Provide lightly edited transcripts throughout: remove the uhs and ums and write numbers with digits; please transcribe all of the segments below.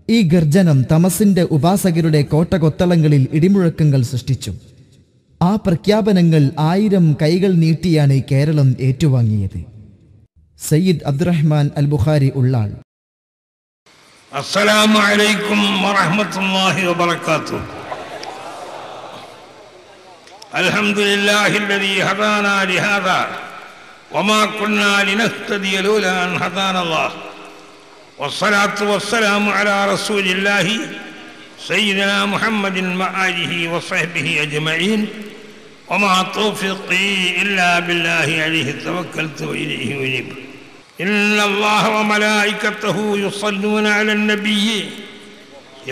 ഈ ഗർജനം തമസിന്റെ ഉപാസകരുടെ കോട്ടകൊത്തളങ്ങളിൽ ഇടിമുഴക്കങ്ങൾ സൃഷ്ടിച്ചു. ആ പ്രഖ്യാപനങ്ങൾ 1000 കൈകൾ നീട്ടിയാണ് കേരളം ഏറ്റുവാങ്ങിയത്. സയ്യിദ് അബ്ദുറഹ്മാൻ അൽ ബുഖാരി ഉള്ളാൾ. അസ്സലാമു അലൈക്കും വറഹ്മത്തുള്ളാഹി വബറകാതുഹു. അൽഹംദുലില്ലാഹില്ലദീ ഹദാനാ ലിഹാദാ വമാ കുന്നാ ലിനഹ്തദിയ ലൗലാ അൻ ഹദാനല്ലാഹ് വസ്സലാത്തു വസ്സലാമു അലാ റസൂലില്ലാഹി സയ്യിദിനാ മുഹമ്മദിൻ വആലിഹി വസഹ്ബിഹി അജ്മഈൻ വമാ തൗഫീഖി ഇല്ലാ ബില്ലാഹി അലൈഹി തവക്കൽതു വഇലൈഹി ഉനീബ്. ഇന്നല്ലാഹ വമലായികതഹു യുസല്ലൂന അലൻ നബിയ്യി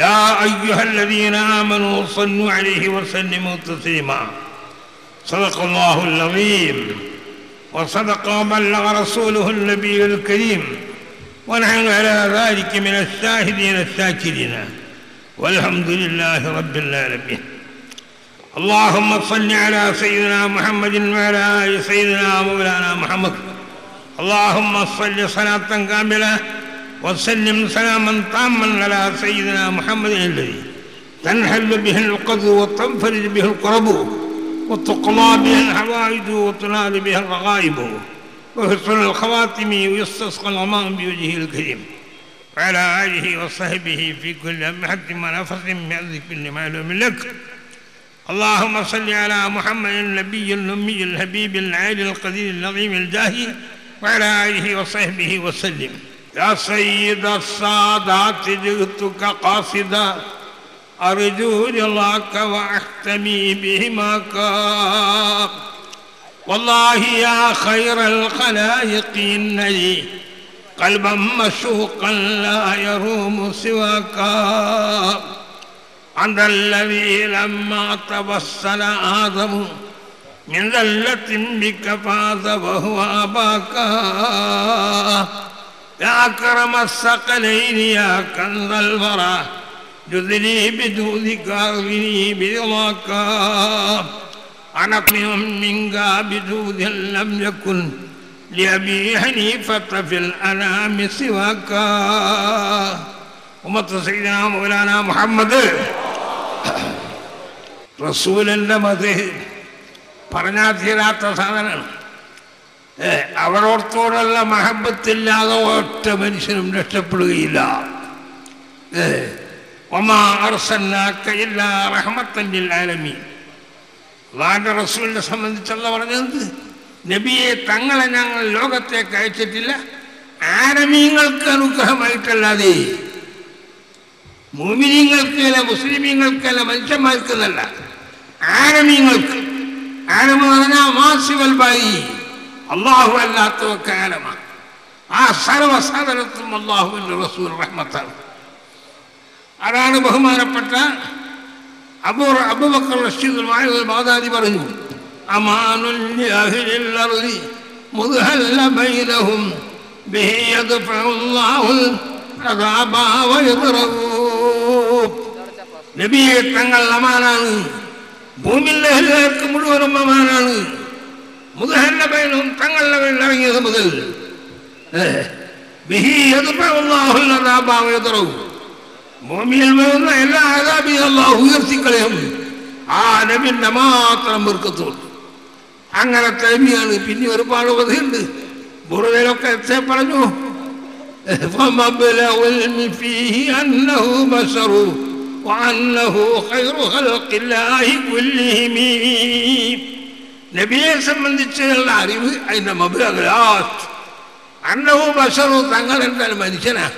യാ അയ്യുഹല്ലദീന ആമനൂ സ്വല്ലൂ അലൈഹി വസല്ലിമൂ തസ്ലീമാ. സദഖല്ലാഹുൽ അസീം വസദഖ വബല്ലഗ റസൂലുഹുൻ നബിയ്യുൽ കരീം വനഹ്നു അലാ ദാലിക മിനശ് ശാഹിദീന അശ്ശാകിരീന വൽഹംദുലില്ലാഹി റബ്ബിൽ ആലമീൻ. اللهم صل على سيدنا محمد وعلى آل سيدنا مولانا محمد. اللهم صل صلاة كاملة وسلم سلاما تاما على سيدنا محمد الذي تنحل به القدر وتنفرج به الكرب وتقضى به الحوائج وتنال به الرغائب وحسن الخواتم ويستسقى الغمام بوجهه الكريم وعلى آله وصحبه في كل لمحة ونفس من كل معلوم لك. اللهم صل على محمد النبي الأمي الحبيب العالي القدير العظيم الجاهي وعلى آله وصحبه وسلم. يا سيد السادات جئتك قاصدا أرجو رضاك وأحتمي بهماك. والله يا خير الخلائق إن لي قلبا مشوقا لا يروم سواك. أنت الذي لما تبصر آدم من ذلة بك فاز وهو أباك. يا أكرم الثقلين يا كنز الورى جذلي بجودك أغني برضاك. أنا منك بجود لم يكن لأبي حنيفة في الأنام سواك. ഉമ്മത്ത് സയ്യിദനാ മൗലാനാ മുഹമ്മദ് റസൂലിൻ്റെ മദ്ഹ് പറഞ്ഞാൽ തീരാത്ത സാധനമാണ്. അവരോടത്തോടുള്ള മഹബത്തില്ലാതെ ഒറ്റ മനുഷ്യനും രക്ഷപ്പെടുകയില്ല. വമാ അർസൽനാക ഇല്ലാ റഹ്മത്തൻ ലിൽ ആലമീൻ. അല്ലാഹുവിൻ്റെ റസൂലിനെ സംബന്ധിച്ചല്ല പറഞ്ഞത്, നബിയെ തങ്ങളെ ഞങ്ങൾ ലോകത്തേക്ക് അയച്ചിട്ടില്ല ആലമീങ്ങൾക്ക് അനുഗ്രഹമായിട്ടല്ലാതെ. മുഅ്മിനീങ്ങൾക്കല്ല, മുസ്ലിമീങ്ങൾക്കല്ല, മനുഷ്യന്മാർക്കെന്നല്ല, ആലമീങ്ങൾക്ക്. ആലമെന്ന് പറഞ്ഞാൽ മാസിവൽ ബായി, അള്ളാഹു അല്ലാത്തവർക്ക് ആലമാണ്. ആ സർവസാധനത്തും അള്ളാഹുവിൻ്റെ റസൂൽ റഹ്മത്താണ്. അതാണ് ബഹുമാനപ്പെട്ട അബൂബക്കർ റഷീദുൽ ബഗ്ദാദി പറഞ്ഞു, അമാനുൽ ലിഅഹ്ലിൽ അർളി മുദ്ഹല്ല ബൈനഹും ബിഹി യദ്ഫഉല്ലാഹുൽ അദാബ വയദ്റഊ. നബിയെ തങ്ങൾ അമാനാണ്, ഭൂമിയിലെ എല്ലാവർക്കും മുഴുവനും അമാനാണ്. മുദ്ഹല്ല ബൈനഹും തങ്ങളുടെ മേൽ ഇറങ്ങിയത് മുതൽ ബിഹി യദ്ഫഉല്ലാഹുൽ അദാബ വയദ്റഊ. ഭൂമിയിൽ വരുന്ന എല്ലാ അദാബിയും അല്ലാഹു ഉയർത്തിക്കളയും. ആ നബിന്റെ മാത്രം ബർക്കത്തുണ്ട്. അങ്ങനത്തെ നബിയാണ്. പിന്നെ ഒരുപാട് കഥയുണ്ട്. ബുറുദയിലൊക്കെ പറഞ്ഞു, فمبلغ العلم فيه أنه بشر وأنه خير خلق الله كلهم. നബിയെ സംബന്ധിച്ചുള്ള അറിവ് അതിൻ്റെ മബ്ലഗ് അന്നഹു ബശറു, തങ്ങൾ എന്താണ് മനുഷ്യനാണ്,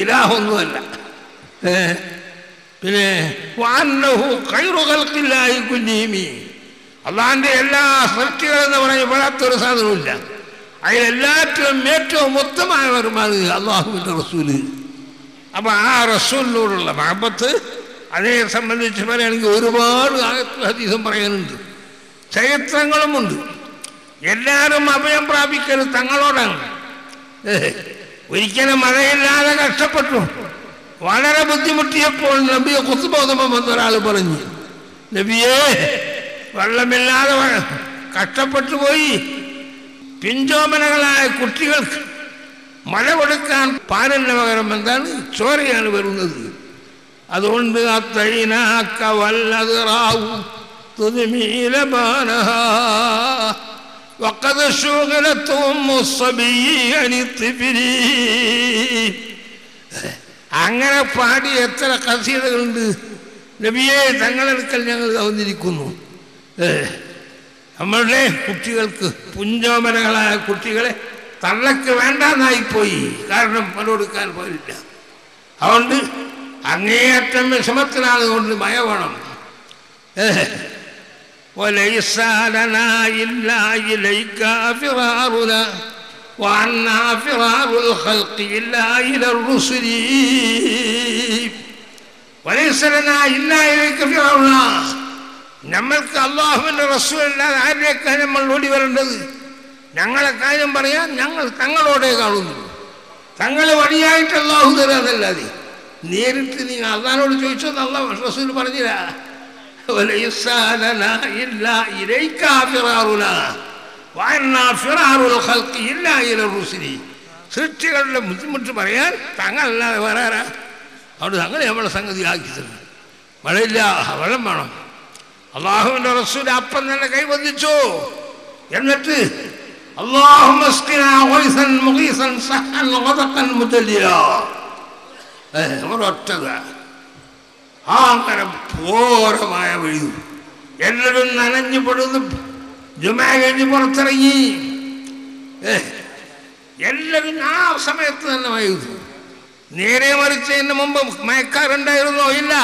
ഇലാഹൊന്നുമല്ല. പിന്നെ വഅന്നഹു ഖൈറു ഖൽഖില്ലാഹി കുല്ലിഹിം, അള്ളാഹിൻ്റെ എല്ലാ സൃഷ്ടികളെന്ന് പറയപ്പെടാത്തൊരു സാധനവുമില്ല. അതിലെല്ലാറ്റിലും ഏറ്റവും ഉത്തമമായവരുമാണ് അള്ളാഹുവിൻ്റെ റസൂല്. അപ്പം ആ റസൂലിനോടുള്ള മഹബത്ത് അതിനെ സംബന്ധിച്ച് പറയുകയാണെങ്കിൽ ഒരുപാട് ആയത്തും ഹദീസും പറയാനുണ്ട്, ചരിത്രങ്ങളുമുണ്ട്. എല്ലാവരും അഭയം പ്രാപിക്കരുത് തങ്ങളോടാണ്. ഒരിക്കലും മഴയില്ലാതെ കഷ്ടപ്പെട്ടു, വളരെ ബുദ്ധിമുട്ടിയപ്പോൾ നബിയെ ഖുത്ബോധമം വന്നൊരാൾ പറഞ്ഞു, നബിയേ വെള്ളമില്ലാതെ കഷ്ടപ്പെട്ടു പോയി, പിഞ്ചോമനകളായ കുട്ടികൾക്ക് മഴ കൊടുക്കാൻ പാലിന് പകരം എന്താണ്? ചോരയാണ് വരുന്നത്. അതുകൊണ്ട് അത്തൈനാക്ക വല്ലദ്റാഉ തുദ്മീലബാനഹാ വഖദ് ശുഗലത് ഉമ്മുസ്സബിയ്യി അനിത്ഫിരി. അങ്ങനെ പാടി എത്ര ഖസീദകളുണ്ട്. നബിയെ, തങ്ങളെടുക്കൽ ഞങ്ങൾ വന്നിരിക്കുന്നു. നമ്മളുടെ കുട്ടികൾക്ക്, പുഞ്ചോമനകളായ കുട്ടികളെ തള്ളക്ക് വേണ്ടാന്നായിപ്പോയി. കാരണം പലൊടുക്കാൻ പോലില്ല. അതുകൊണ്ട് അങ്ങേയറ്റം വിഷമത്തിലാണ്. കൊണ്ട് മഴ വേണം. وليس لنا إلا إليك فرارنا وعنا فرار الخلق إلا إلى الرسل وليس لنا إلا إليك فرارنا. നമ്മൾക്ക് അല്ലാഹുവിന്റെ റസൂൽ അല്ലാതെ ആരെയൊക്കെ നമ്മൾ ഓടി വരേണ്ടത്? ഞങ്ങളെ കാര്യം പറയാൻ ഞങ്ങൾ തങ്ങളോടെ കാണുന്നു. തങ്ങൾ വഴിയായിട്ട് അല്ലാഹു തരാതല്ലാതെ നേരിട്ട് നീ അള്ളാഹിനോട് ചോദിച്ചോന്ന് അല്ലാഹു റസൂൽ പറഞ്ഞില്ല. സൃഷ്ടികളുടെ ബുദ്ധിമുട്ട് പറയാൻ തങ്ങളല്ലാതെ വേറെ ആരാ? അവിടെ തങ്ങൾ നമ്മളെ സംഗതി ആക്കി തരണം. മഴയില്ല, വെള്ളം വേണം. അള്ളാഹുവിന്റെ റസൂൽ അപ്പം തന്നെ കൈവന്നിച്ചു. എന്നിട്ട് ഒരൊറ്റ ആങ്കരം ഘോരമായ വീഴും. എല്ലാവരും നനഞ്ഞു പെടുന്നു. ജുമാ കഴിഞ്ഞ് പുറത്തിറങ്ങി. എല്ലാവരും ആ സമയത്ത് തന്നെ മഴയുന്നു. നേരെ മറിച്ചതിന് മുമ്പ് മയക്കാറുണ്ടായിരുന്നോ? ഇല്ല.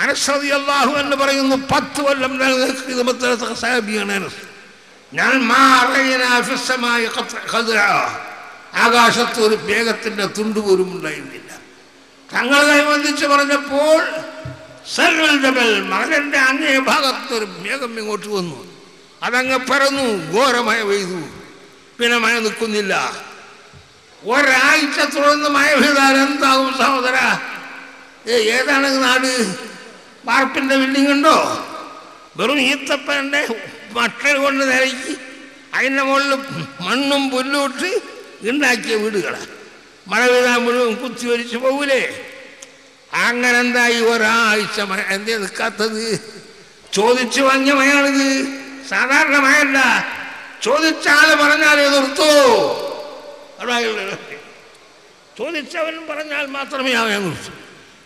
അനസ് റളിയല്ലാഹു എന്ന് പറയുന്നു, 10 കൊല്ലം സാഹിബിയാണ് ഞാൻ. ആകാശത്ത് ഒരു മേഘത്തിന്റെ തുണ്ട് പോലും ഉണ്ടായിരുന്നില്ല. തങ്ങൾ കൈവന്നിച്ച് പറഞ്ഞപ്പോൾ മകന്റെ അങ്ങേ ഭാഗത്തൊരു മേഘം ഇങ്ങോട്ട് വന്നു. അതങ്ങ് പറന്നു. ഘോരമഴ പെയ്തു. പിന്നെ മഴ നിൽക്കുന്നില്ല. ഒരാഴ്ച തുടർന്ന് മഴ പെയ്താൽ എന്താകും സഹോദര? ഏതാണ് നാട്? വാർപ്പിന്റെ ബിൽഡിംഗ് ഉണ്ടോ? വെറും ഈത്തപ്പന്റെ മട്ടൽ കൊണ്ട് നിരക്കി അതിൻ്റെ മുകളിൽ മണ്ണും പുല്ലും ഇട്ട് ഉണ്ടാക്കിയ വീടുകളാണ്. മഴ പെയ്താൽ മുഴുവൻ കുത്തിയൊലിച്ച് പോകൂലേ? അങ്ങനെ എന്തായി? ഒരാഴ്ച മഴ എന്തേ നിൽക്കാത്തത്? ചോദിച്ചു വാങ്ങിയ മഴയാണിത്. സാധാരണ മഴയല്ല. ചോദിച്ചാൽ പറഞ്ഞാൽ നിർത്തോ? ചോദിച്ചവനും പറഞ്ഞാൽ മാത്രമേ അവൻ കുറിച്ചു.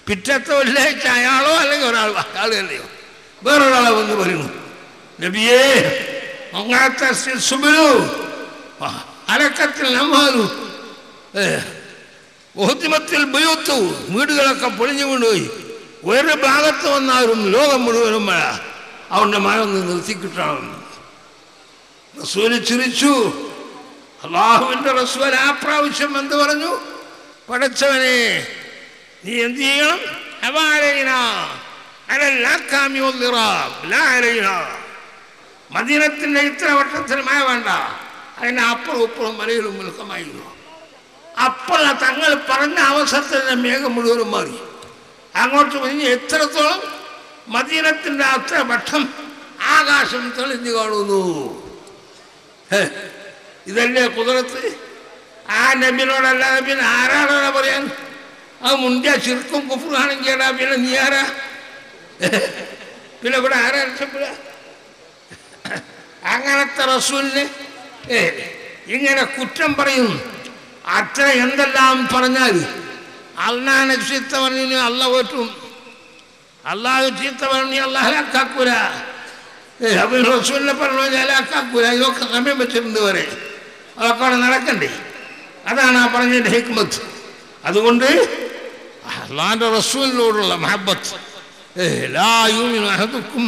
പിറ്റത്തെ വെള്ളിയാഴ്ച അയാളോ അല്ലെങ്കിൽ അയാളെയോ വേറൊരാളെ വന്ന് പറയുന്നു, നബിയേ അങ്ങനത്തെ സുബിലു അലക്കത്തിൽ നമ്മാലു ബഹുദ്യമത്തിൽ ബുയൂത്തു വീടുകളൊക്കെ പൊളിഞ്ഞു കൊണ്ടുപോയി. ഒരു ഭാഗത്ത് വന്നാലും ലോകം മുഴുവനും മഴ. അവൻ്റെ മഴ ഒന്ന് നിർത്തിക്കിട്ടണം. റസൂല് ചിരിച്ചു. അള്ളാഹുവിൻ്റെ റസൂൽ ആ പ്രാവശ്യം എന്ത് പറഞ്ഞു? പടച്ചവനെ, നീ എന്ത് ചെയ്യണം? മദീനത്തിന്റെ ഇത്ര വട്ടത്തിൽ മഴ വേണ്ട, അതിന് അപ്പുറം ഇപ്പുറം മലയിലും മുൽക്കമായിരുന്നു. അപ്പോൾ തങ്ങൾ പറഞ്ഞ അവസരത്തിൽ മേഘം മുഴുവനും മാറി. അങ്ങോട്ട് കഴിഞ്ഞ് എത്രത്തോളം മദീനത്തിന്റെ അത്ര വട്ടം ആകാശം തെളിഞ്ഞു കാണുന്നു. ഇതല്ലേ കുതിരത്ത്? ആ നബിനോടല്ലാതെ പിന്നെ ആരാടാ പറയാൻ? ആ മുന്തിയ ശിർക്കും കുഫ്റാണെങ്കിൽ പിന്നെ നീ ആരാ? പിന്നെ ഇവിടെ ആരാ രക്ഷപ്പെടുക? അങ്ങനത്തെ റസൂലിന് ഇങ്ങനെ കുറ്റം പറയുന്നു. അത്ര എന്തെല്ലാം പറഞ്ഞാൽ അള്ളാഹിനെ ചീത്ത പറഞ്ഞു അള്ള പോറ്റും. അള്ളാഹു ചീത്ത പറഞ്ഞു അള്ളാഹലാക്കൂല. അപ്പൊ റസൂലിനെ പറഞ്ഞു ഹലാക്കൂല. ഇതൊക്കെ സമയം വെച്ചിട്ടുണ്ട് വരെ. അതൊക്കെ അവിടെ നടക്കണ്ടേ? അതാണ് ആ പറഞ്ഞതിന്റെ ഹിക്മത്ത്. അതുകൊണ്ട് അള്ളാഹിന്റെ റസൂലിനോടുള്ള മഹബത്ത്, ലാ യുമിനു അഹദുക്കും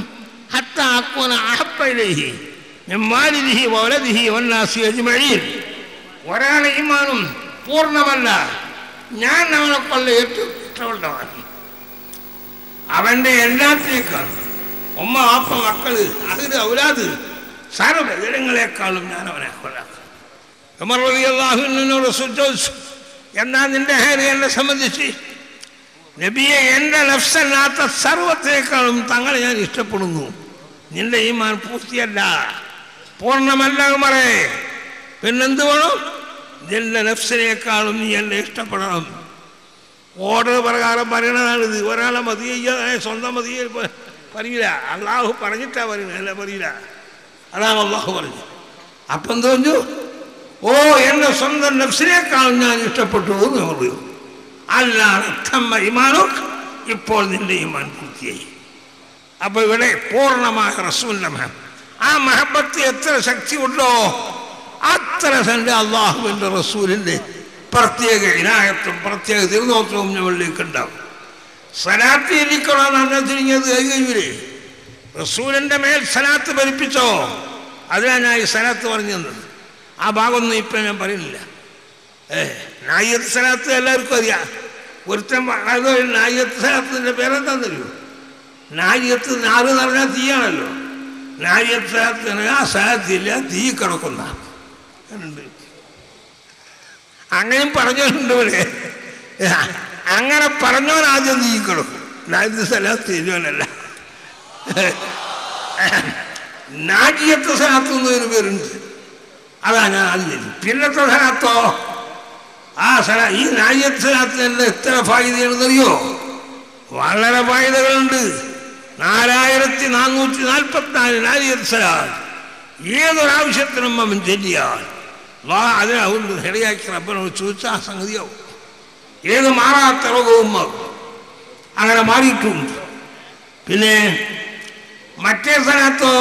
ഹത്താ അകൂന അഹബ്ബ ഇലൈഹി മിൻ മാലിഹി വവലദിഹി വന്നാസി അജ്മഈൻ. ഒരാളെ ഈമാനും പൂർണ്ണമല്ല, ഞാൻ അവനെ കൊള്ള ഏറ്റവും ഇഷ്ടമുള്ളവൻ. അവന്റെ എല്ലാത്തിനേക്കാൾ ഉമ്മ വാപ്പ മക്കള് അതിന് ഔലാദ് സർവ്വ വിവരങ്ങളെക്കാളും ഞാൻ അവനെ കൊല്ലാക്കാം. ഉമർ റളിയല്ലാഹു അൻഹുവിനോട് ചോദിച്ചു, എന്നാ നിന്റെ ഹാരി എന്നെ സംബന്ധിച്ച്? നബിയെ, എൻ്റെ നഫ്സല്ലാത്ത സർവത്തിനേക്കാളും തങ്ങളെ ഞാൻ ഇഷ്ടപ്പെടുന്നു. നിന്റെ ഈമാൻ പൂർത്തിയല്ല, പൂർണ്ണമല്ല ഉമറേ. പിന്നെന്ത് വേണം? നിന്റെ നഫ്സിനേക്കാളും നീ എന്നെ ഇഷ്ടപ്പെടണം. ഓർഡർ പ്രകാരം പറയണതാണിത്. ഒരാളെ മതി ചെയ്യാതെ സ്വന്തം മതി പറയില്ല. അള്ളാഹു പറഞ്ഞിട്ടാ പറയുന്നത്, അല്ല പറയില്ല. അതാണ് അള്ളാഹു പറഞ്ഞത്. അപ്പം തോന്നു, ഓ എന്റെ സ്വന്തം നഫ്സിനേക്കാളും ഞാൻ ഇഷ്ടപ്പെട്ടു എന്ന് പറയൂ. അല്ലാതെ ഇപ്പോൾ നിന്റെ ഈമാൻ പൂർത്തിയായി. അപ്പൊ ഇവിടെ പൂർണ്ണമായ റസൂലിന്റെ ആ മഹബത്ത് എത്ര ശക്തി ഉണ്ടോ അത്ര തന്നെ അള്ളാഹുവിന്റെ റസൂലിന്റെ പ്രത്യേക ഇനായത്തും പ്രത്യേക തിരുനോത്രവും നമ്മളിലേക്ക് ഉണ്ടാവും. സലാത്ത് ഇരിക്കണമെന്ന് തിരിഞ്ഞത് കഴിയൂലേ? റസൂലിന്റെ മേൽ സലാത്ത് ഭരിപ്പിച്ചോ? അതിനാ ഞാൻ ഈ സലാത്ത് പറഞ്ഞു തന്നത്. ആ ഭാഗമൊന്നും ഇപ്പം ഞാൻ പറയുന്നില്ല. നായത്ത് സലാത്ത് എല്ലാവർക്കും അറിയാം. ഒരുത്തൻ നായത്ത് സലാത്തിൻ്റെ പേരെന്താണെന്നറിയോ? നായത്ത് നാറ് എന്ന് പറഞ്ഞാൽ തീയാണല്ലോ. നായത്ത് സലാത്ത് ആ സലാത്തില്ല, തീ കിടക്കുന്ന അങ്ങനെയും പറഞ്ഞവരുണ്ട് ഇവിടെ. അങ്ങനെ പറഞ്ഞവൻ ആദ്യം തീ കിടക്കും. നായത്ത് സലാത്ത് തീരുവാനല്ല, നാജിയത്ത് സലാത്ത് എന്നൊരു പേരുണ്ട്. അതാ ഞാൻ ആദ്യം. പിന്നത്തെ സലാത്തോ ആ ഈ നാജിയത്ത് സലാത്തിന് എത്ര ഫായിദയാണെന്നറിയോ? വളരെ ഫായിദകളുണ്ട്. 4444 നാജിയത്ത് സലാത്ത് ഏതൊരാവശ്യത്തിനും അവൻ ചെല്ലിയാൽ അതിനതുകൊണ്ട് ഹെടയാക്കി റബ്ബനോട് ചോദിച്ചാൽ ആ സംഗതിയാവും. ഏത് മാറാത്ത രോഗവും മാറും. അങ്ങനെ മാറിയിട്ടുണ്ട്. പിന്നെ മറ്റേ സ്ഥലത്തോ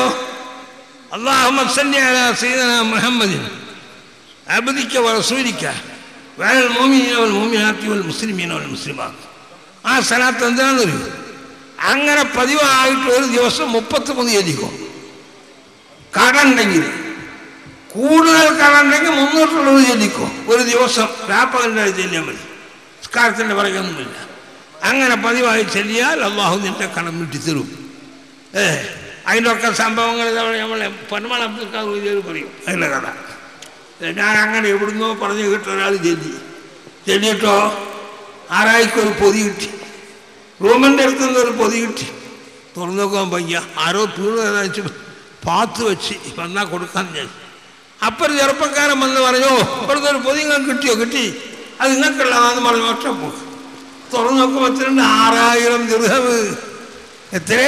അല്ലാഹുമ്മ സല്ലി അലാ സയ്യിദിനാ മുഹമ്മദിൻ അബ്ദിക വറസൂലിക വഅലൽ മുഅ്മിനീന വൽ മുഅ്മിനാത്തി വൽ മുസ്ലിമീന വൽ മുസ്ലിമാത്ത്. ആ സ്ഥലത്ത് എന്താണെന്നറിയോ? അങ്ങനെ പതിവായിട്ട് ഒരു ദിവസം 33 ചൊല്ലിക്കും. കടണ്ടെങ്കിൽ കൂടുതൽ കടണ്ടെങ്കിൽ 300 ചൊല്ലിക്കും. ഒരു ദിവസം രാപ്പകലിൻ്റെ ചെല്ലിയാൽ മതി. സംസ്കാരത്തിൻ്റെ പറയുകയൊന്നുമില്ല. അങ്ങനെ പതിവായി ചെല്ലിയാൽ അള്ളാഹു നിന്റെ കടം വിട്ടിത്തരും. അതിൻ്റെയൊക്കെ സംഭവങ്ങൾ നമ്മളെ പൊന്മള അബ്ദുൽ ഖാദർ പറയും. അതിൻ്റെ കഥ ഞാൻ അങ്ങനെ എവിടുന്നോ പറഞ്ഞു കേട്ട ഒരാൾ ചെല്ലിയിട്ടോ ആരായിക്കൊരു പൊതി കിട്ടി. റൂമിൻ്റെ അടുത്തുനിന്ന് ഒരു പൊതി കിട്ടി. തുറന്നു നോക്കാൻ വയ്യ. ആരോ തീർന്നു പാത്ത് വെച്ച് വന്നാൽ കൊടുക്കാൻ ഞാൻ. അപ്പം ഒരു ചെറുപ്പക്കാരൻ വന്ന് പറഞ്ഞോ ഇവിടുന്ന് ഒരു പൊതി നിങ്ങൾക്ക് കിട്ടിയോ? കിട്ടി. അത് നിങ്ങൾക്കുള്ളതാന്ന് പറഞ്ഞു. ഒറ്റ പോക്ക് തുറന്നു നോക്കുമ്പോൾ 6000 ദിർഹം. എത്ര?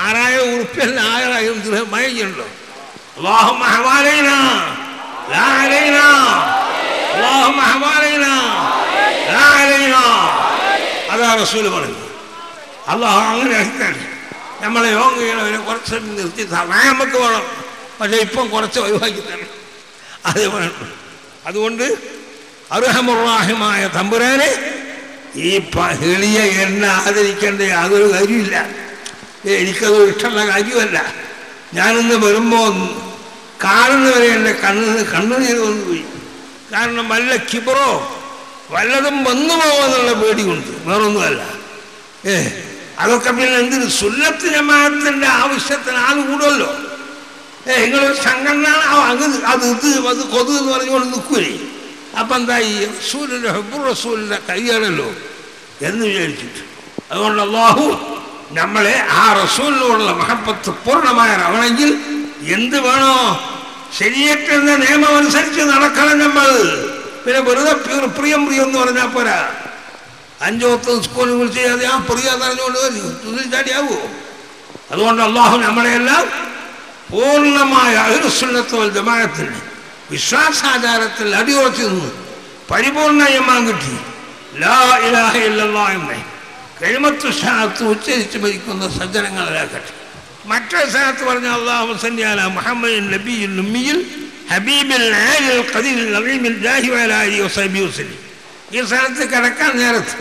6000 ഉറുപ്പ്യല്ല, 6000 ദിർഹം. മയങ്ങുണ്ടോ? അല്ലാഹുമ്മ ഹവാലൈനാ ലാ അലൈനാ, അല്ലാഹുമ്മ ഹവാലൈനാ ലാ അലൈനാ. അതാ റസൂല് പറയുന്നത്. അള്ളാഹു അങ്ങനെ ആയിട്ടാണ് നമ്മളെ യോഗ ചെയ്യണവരെ കുറച്ച് നിർത്തി നമുക്ക് വേണം. പക്ഷേ ഇപ്പം കുറച്ച് ഒഴിവാക്കി തരണം. അതേ വേണം. അതുകൊണ്ട് അർഹമുർറാഹിമായ തമ്പുരാനെ ഈ എളിയ എന്നെ ആദരിക്കേണ്ട യാതൊരു കാര്യമില്ല. എനിക്കത് ഇഷ്ടമുള്ള കാര്യമല്ല. ഞാനിന്ന് വരുമ്പോൾ കാണുന്നവരെ എൻ്റെ കണ്ണുനീർ വന്നുപോയി. കാരണം വല്ല കിബറോ വല്ലതും വന്നു പോകുമെന്നുള്ള പേടിയുണ്ട്, വേറൊന്നുമല്ല. അതൊക്കെ പിന്നെ എന്തിന്? സുന്നത്ത് ജമാഅത്തിന്റെ ആവശ്യത്തിന് ആൾ കൂടുമല്ലോ. നിങ്ങളൊരു സംഘടന അത് കൊതു എന്ന് പറഞ്ഞുകൊണ്ട് നിൽക്കൂലേ? അപ്പം എന്തായി? റസൂലിൻ്റെ ഹബ്ബുർ റസൂലിൻ്റെ കൈയാണല്ലോ എന്ന് വിചാരിച്ചിട്ട്. അതുകൊണ്ട് അല്ലാഹു നമ്മളെ ആ റസൂലിനോടുള്ള മഹബത്ത് പൂർണ്ണമായാവണമെങ്കിൽ എന്ത് വേണോ? ശരീഅത്തിന്റെ നിയമം അനുസരിച്ച് നടക്കണം നമ്മൾ. പിന്നെ വെറുതെ പ്രിയം എന്ന് പറഞ്ഞാൽ പോരാ. 5 10 സ്കൂളിൽ വിളിച്ച് ചെയ്യാതെ ആ പ്രിയാന്ന് അറിഞ്ഞുകൊണ്ട് ചാടിയാവോ? അതുകൊണ്ട് അല്ലാഹു നമ്മളെല്ലാം പൂർണ്ണമായ അഹ്ലുസുന്നത്ത് വൽ ജമാഅത്തിന്റെ വിശ്വാസാചാരത്തിൽ അടിയുറച്ചു നിന്ന് പരിപൂർണ്ണ ഈമാൻ കിട്ടി ലാ ഇലാഹ ഇല്ലല്ലാഹ് എന്ന കലിമത്തു ഷഹാദത്ത് ഉച്ചരിച്ച് മരിക്കുന്ന സജ്ജനങ്ങളിലാക്കട്ടെ. മറ്റൊരു സ്ഥലത്ത് പറഞ്ഞ അല്ലാഹുമ്മ സല്ലി അലാ മുഹമ്മദിൻ നബിയിൽ ഉമ്മിയിൽ ഹബീബിൽ ആലിൽ ഖദീൽ അലീമിൽ ജാഹി വഅലാ ആലിഹി വസഹ്ബിഹി വസല്ലം. ഈ സ്ഥലത്ത് കിടക്കാൻ നേരത്ത്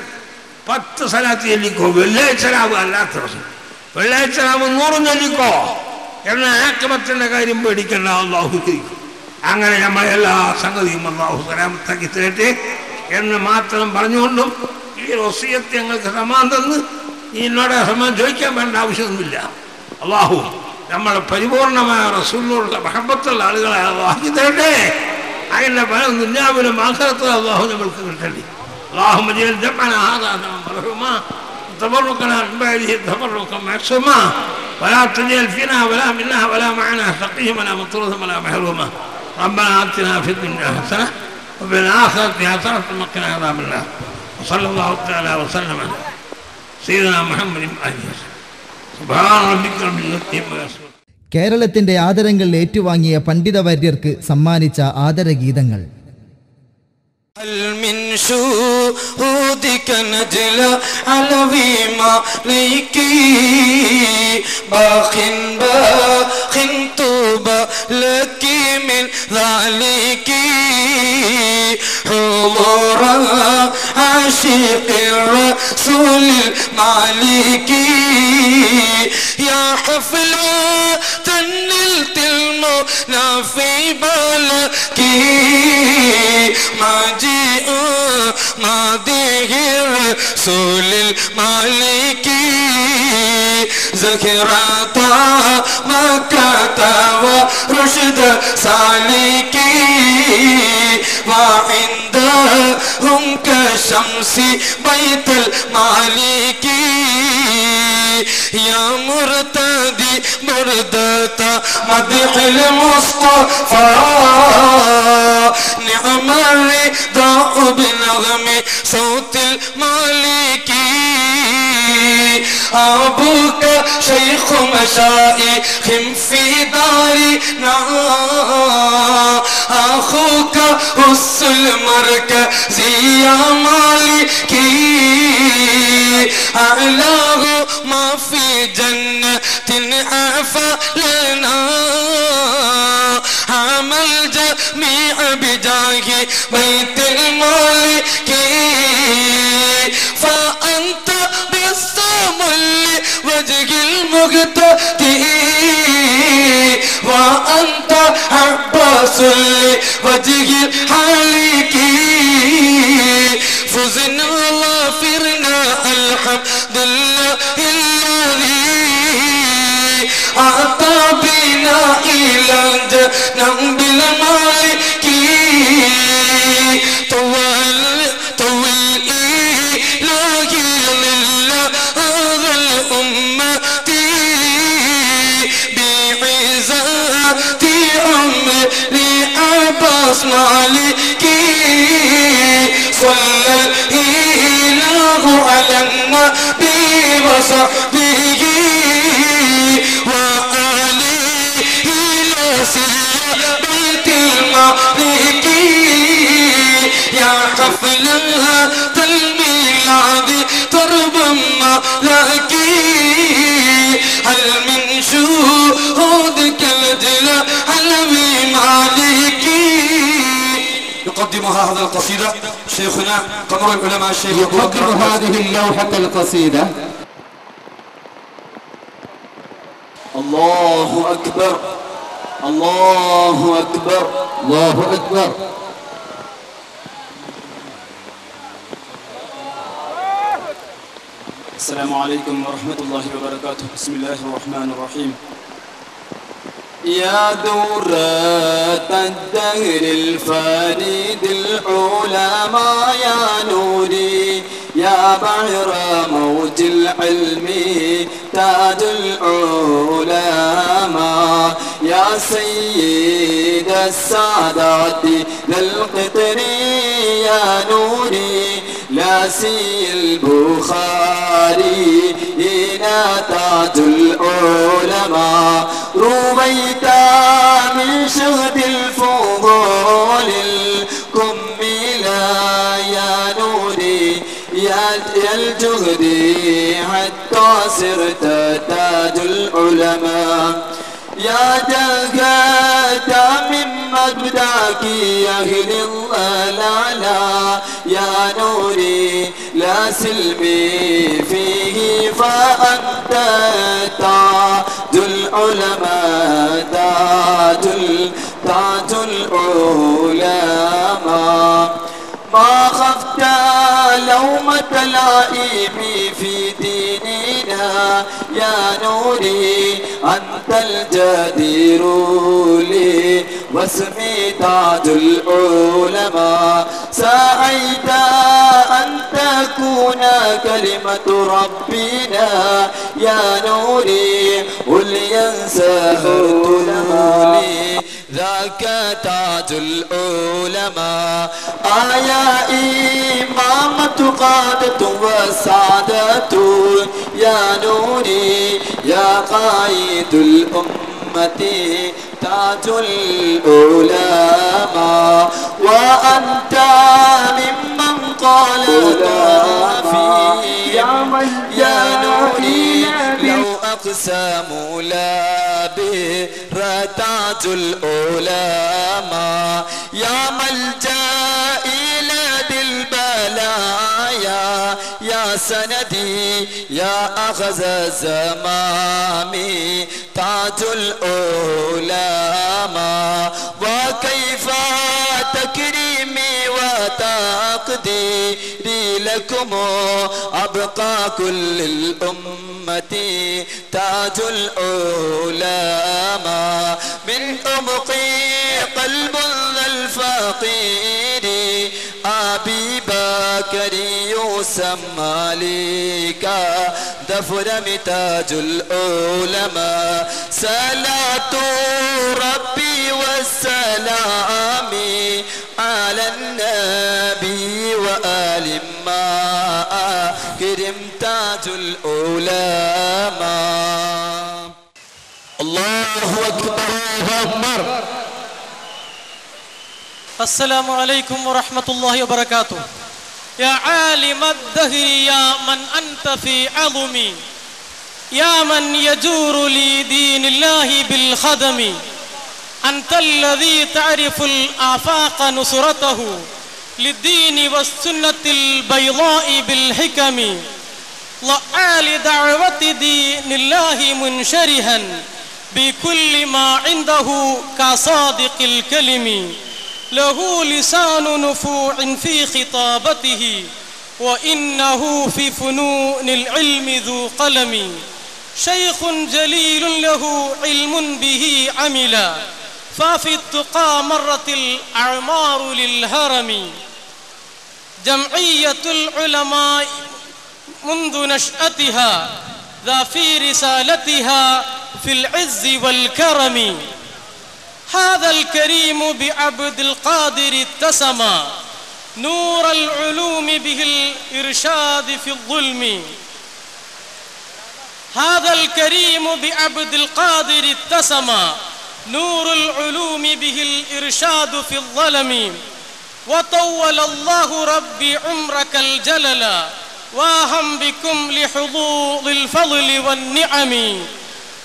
10 സലാത്ത് ചൊല്ലിക്കോ. വെള്ളിയാഴ്ച രാവ് അല്ലാത്ത ദിവസം വെള്ളിയാഴ്ച രാവ് 100 ചൊല്ലിക്കോ. എന്ന ആക്രമത്തിന്റെ കാര്യം പേടിക്കേണ്ട, അല്ലാഹു ഇരിക്കും. അങ്ങനെ നമ്മളെ എല്ലാ സംഗതിയും അല്ലാഹു സലാമത്താക്കി തരട്ടെ എന്ന് മാത്രം പറഞ്ഞുകൊണ്ടും ഈ വസിയത്ത് ഞങ്ങൾക്ക് സമാൻ തന്ന് എന്നോട് സമാൻ ചോദിക്കാൻ വേണ്ട ആവശ്യമൊന്നുമില്ല. അല്ലാഹു നമ്മളെ പരിപൂർണമായ റസൂലിനോടുള്ള മഹബത്തുള്ള ആളുകളെ ആക്കി തരട്ടെ. അതിൻ്റെ ഫലം ദുനിയാവിലും ആഖിറത്തിലും അല്ലാഹു നമ്മൾക്ക് കിട്ടട്ടെ. اللهم اجعل جمعنا هذا مرحوما تبركنا من بعده تبركا معصوما ولا تجعل فينا ولا منا ولا معنا شقيا ولا مطرودا ولا محروما ربنا آتنا في الدنيا حسنة وفي الآخرة حسنة وقنا عذاب النار وصلى الله تعالى وسلم على سيدنا محمد سبحان ربك رب العزة عما يصفون. കേരളത്തിന്റെ ആദരങ്ങൾ ഏറ്റുവാങ്ങിയ പണ്ഡിതവര്യർക്ക് സമ്മാനിച്ച ആദരഗീതങ്ങൾ. هل من شهودك نجلى علوي مالكي باخ طوبى لك من ذلك حضور عاشق الرسول المالك يا حفلة نلت المنى في بالك مجيء ماضيه الرسول المالك ذكرى مكة ورشد سالكي وعندهم كشمس بيت المالك يا مرتدي بردة مدح المصطفى نعم الرداء بنغم صوت المالك أبوك شيخ مشايخ في دارنا أخوك أس المركز يا مالكي أعلاه ما في جنة عفا لنا عمل جميع بجاه بيت المالك فأنت بالصوم لوجه المقتدي وأنت عباس لوجه الحالك فزنا وغفرنا الحمد لله الذي أعطى بنا إلى جنب المالك طول إلهي لله هذا الأمة بعزة عمري عباس مالكي صلى الإله على النبي وصحبه بيت المالك يا حفلة الميلاد تربى مالك هل من شهودك الجلال علوي مالك. يقدم هذا القصيدة شيخنا قمر العلماء الشيخ يقدم هذه اللوحة القصيدة. الله أكبر الله أكبر الله أكبر. السلام عليكم ورحمة الله وبركاته. بسم الله الرحمن الرحيم. يا دورة الدهر الفريد العلماء يا نوري يا بحر موج العلم تاج العلماء يا سيد السادات ذا القطر يا نوري لا سي البخاري هنا تاج العلماء رويت من شهد الفضول الكملا يا نوري يا الجهد حتى صرت تاج العلماء يا جهد من مبدأك يا أهل الضلالة يا نوري لا سلمي فيه فأنت تاج العلماء تاج العلماء ما خفت لومة لائم في ديننا يا نوري أنت الجدير لي واسمي تاج العلماء سعيت أن تكون كلمة ربنا يا نوري قل ينسى لي ذا ذاك تاج العلماء يا إمامة قادة وسعادة يا نوري يا قائد الأمة تاج العلماء وأنت ممن قال في يا نوري لو أقسموا لا بر تاج العلماء يا ملجأ لدى البلايا يا سندي يا أخذ زمامي تاج العلماء وكيف تكريمي وتقديري لكم أبقى كل الأمة تاج العلماء من أمقي قلب الفقير أبي بكر يسمى لك دفر تاج العلماء صلاة ربي والسلام على النبي وآل ما كرم تاج العلماء الله أكبر أكبر. السلام عليكم ورحمة الله وبركاته. يا عالم الدهر يا من أنت في عظمي يا من يجور لي دين الله بالخدم أنت الذي تعرف الآفاق نصرته للدين والسنة البيضاء بالحكم لعال دعوة دين الله منشرها بكل ما عنده كصادق الكلم له لسان نفوع في خطابته وإنه في فنون العلم ذو قلم شيخ جليل له علم به عملا ففي التقى مرت الأعمار للهرم جمعية العلماء منذ نشأتها ذا في رسالتها في العز والكرم هذا الكريم بعبد القادر اتسما نور العلوم به الإرشاد في الظلم هذا الكريم بعبد القادر اتسما نور العلوم به الإرشاد في الظلم وطول الله ربي عمرك الجلل واهم بكم لحظوظ الفضل والنعم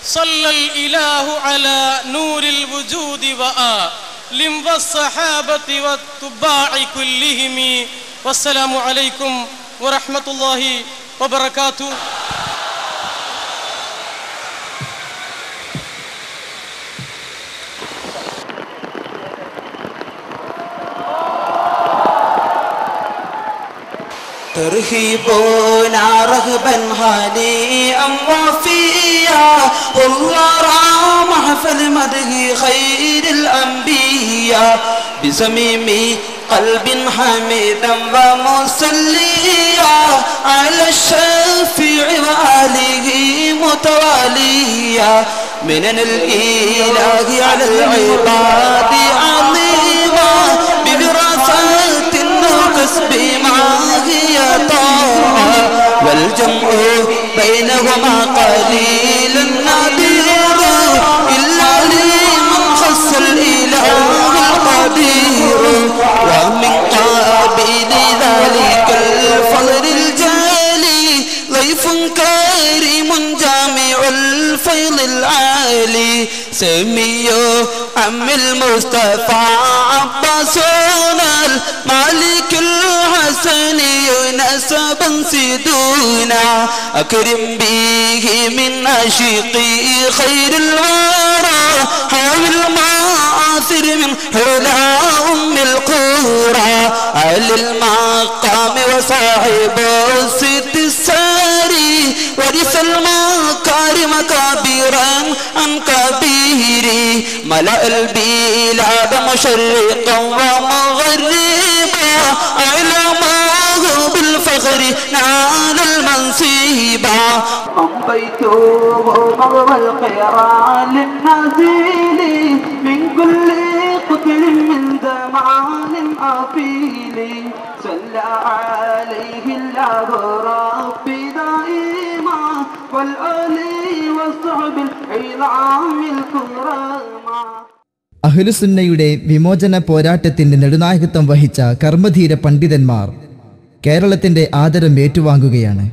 صلى الإله على نور الوجود وآل والصحابة والتباع كلهم والسلام عليكم ورحمة الله وبركاته. ترحيبنا رغبا هنيئا وفيا والله محفل مده خير الأنبياء بصميم قلب حميدا ومصليا على الشفيع وآله متواليا من الإله على العباد عظيما بوراثة وكسب معاهية والجمع بينهما قليل نادر إلا لمن خص الإله القدير ومن قابل ذلك الفضل الجلي ضيف كريم جامع الفيض العالي سمي عم المصطفى عباسنا المالك الحسني نسبا سيدونا أكرم به من عشيقي خير الورى حاول المآثر من حلى أم القرى على المقام وصاحب الصد الساري ورث المكارم كبيرا عن كبيري ملأ البلاد مشرقا ومغربا علماه بالفخر نال المنصيبا من بيته مغوى القيران للنازل من كل زمان أطيل صلى عليه الله ربي دائما والآل والصحب العظام الكرامة. അഹ്ലുസുന്നയുടെ വിമോചന പോരാട്ടത്തിന്റെ നെടുനായകത്വം വഹിച്ച കർമ്മധീര പണ്ഡിതന്മാർ കേരളത്തിന്റെ ആദരം ഏറ്റുവാങ്ങുകയാണ്.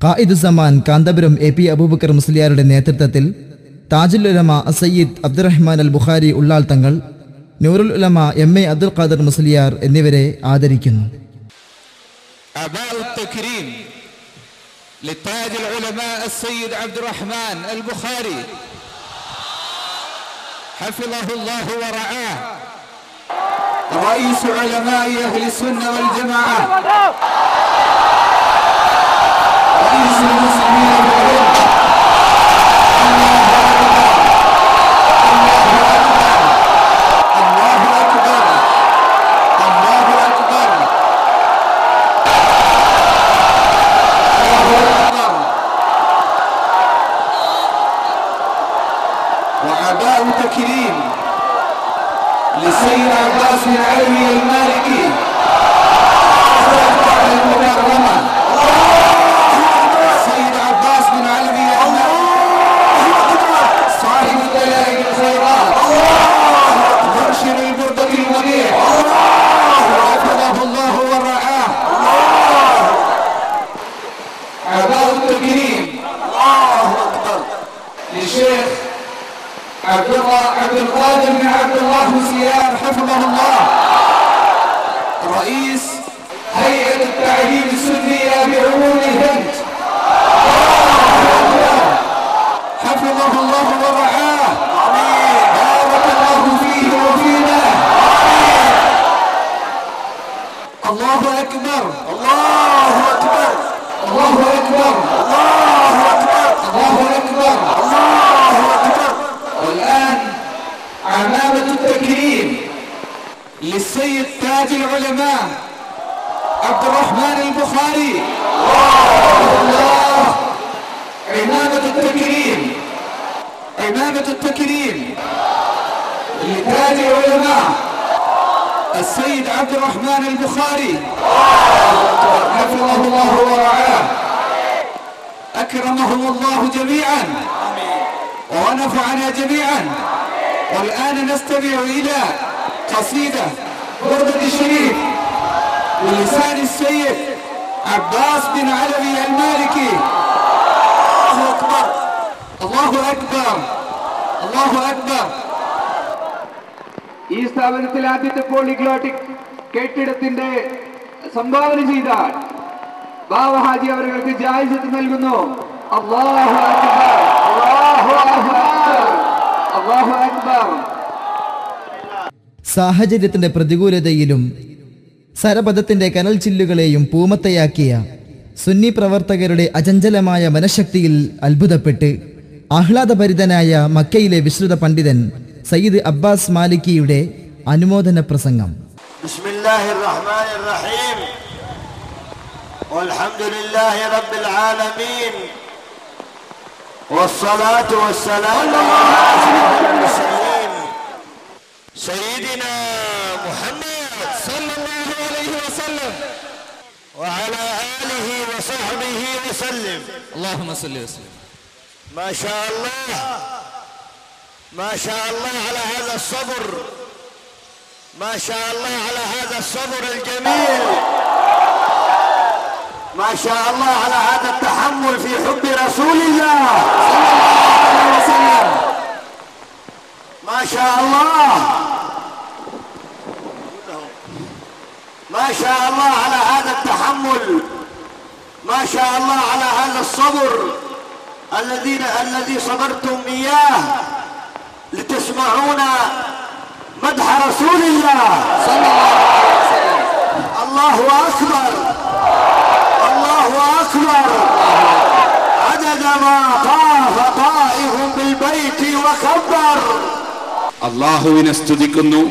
ഖായിദുസ്സമാൻ കാന്തപുരം എ പി അബൂബക്കർ മുസ്ലിയാരുടെ നേതൃത്വത്തിൽ താജുൽ ഉലമ സയ്യിദ് അബ്ദുറഹ്മാൻ അൽ ബുഖാരി ഉള്ളാൾ തങ്ങൾ, നൂറുൽ ഉലമ എം എ അബ്ദുൽ ഖാദർ മുസ്ലിയാർ എന്നിവരെ ആദരിക്കുന്നു. لتاج العلماء السيد عبد الرحمن البخاري حفظه الله ورعاه، رئيس علماء أهل السنة والجماعة، رئيس المسلمين بالعلم. تكريم للسيد عباس بن علوي المالكي المكرمة، السيد عباس بن علوي المالكي صاحب دلائل الخيرات، مرشد البردة المنيع، حفظه الله ورعاه. عباء التكريم الله أكبر للشيخ عبد القادر بن عبد الله مسليار حفظه الله، رئيس هيئة التعليم السنية بعموم الهند، حفظه الله ورعاه، بارك الله فيه وفينا. الله أكبر الله أكبر الله أكبر الله أكبر الله أكبر الله أكبر. والآن عمامة التكريم للسيد تاج العلماء عبد الرحمن البخاري. الله عمامة التكريم، عمامة التكريم لتاج العلماء السيد عبد الرحمن البخاري حفظه الله ورعاه، أكرمهم الله جميعا ونفعنا جميعا. والآن نستمع إلى قصيدة بردة الشريف بلسان السيد عباس بن علوي المالكي. الله أكبر الله أكبر الله أكبر. ഈ സ്ഥാപനത്തിൽ ആദ്യത്തെ പോളിഗ്ലോട്ടിക് കെട്ടിടത്തിന്റെ സംഭാവന ചെയ്ത ബാവ ഹാജി അവർക്ക് ജായിസത്ത് നൽകുന്നു. അല്ലാഹു അക്ബർ അല്ലാഹു അക്ബർ അല്ലാഹു അക്ബർ. സാഹചര്യത്തിന്റെ പ്രതികൂലതയിലും സരപഥത്തിന്റെ കനൽ ചില്ലുകളെയും പൂമത്തയാക്കിയ സുന്നി പ്രവർത്തകരുടെ അചഞ്ചലമായ മനഃശക്തിയിൽ അത്ഭുതപ്പെട്ട് ആഹ്ലാദഭരിതനായ മക്കയിലെ വിശ്രുത പണ്ഡിതൻ സയ്യിദ് അബ്ബാസ് മാലിക്കിയുടെ അനുമോദന പ്രസംഗം. ബിസ്മില്ലാഹിർ റഹ്മാനിർ റഹീം വൽഹംദുലില്ലാഹി റബ്ബിൽ ആലമീൻ വസ്സലാത്തു വസ്സലാമു അലാ അഷ്റഫിൽ മുർസലീൻ സയ്യിദിനാ മുഹമ്മദ് സല്ലല്ലാഹു അലൈഹി വസല്ലം വഅലാ ആലിഹി വസഹ്ബിഹി വസല്ലം. അല്ലാഹുമ്മ സ്വല്ലി വസല്ലം. ما شاء الله ما شاء الله على هذا الصبر، ما شاء الله على هذا الصبر الجميل، ما شاء الله على هذا التحمل في حب رسول الله صلى الله عليه وسلم. ما شاء الله ما شاء الله على هذا التحمل، ما شاء الله على هذا الصبر الذي صبرتم إياه لتسمعون مدح رسول الله صلى الله عليه وسلم. الله أكبر الله أكبر عدد ما طاف طائف بالبيت وكبر. അല്ലാഹുവിനെ സ്തുതിക്കുന്നു,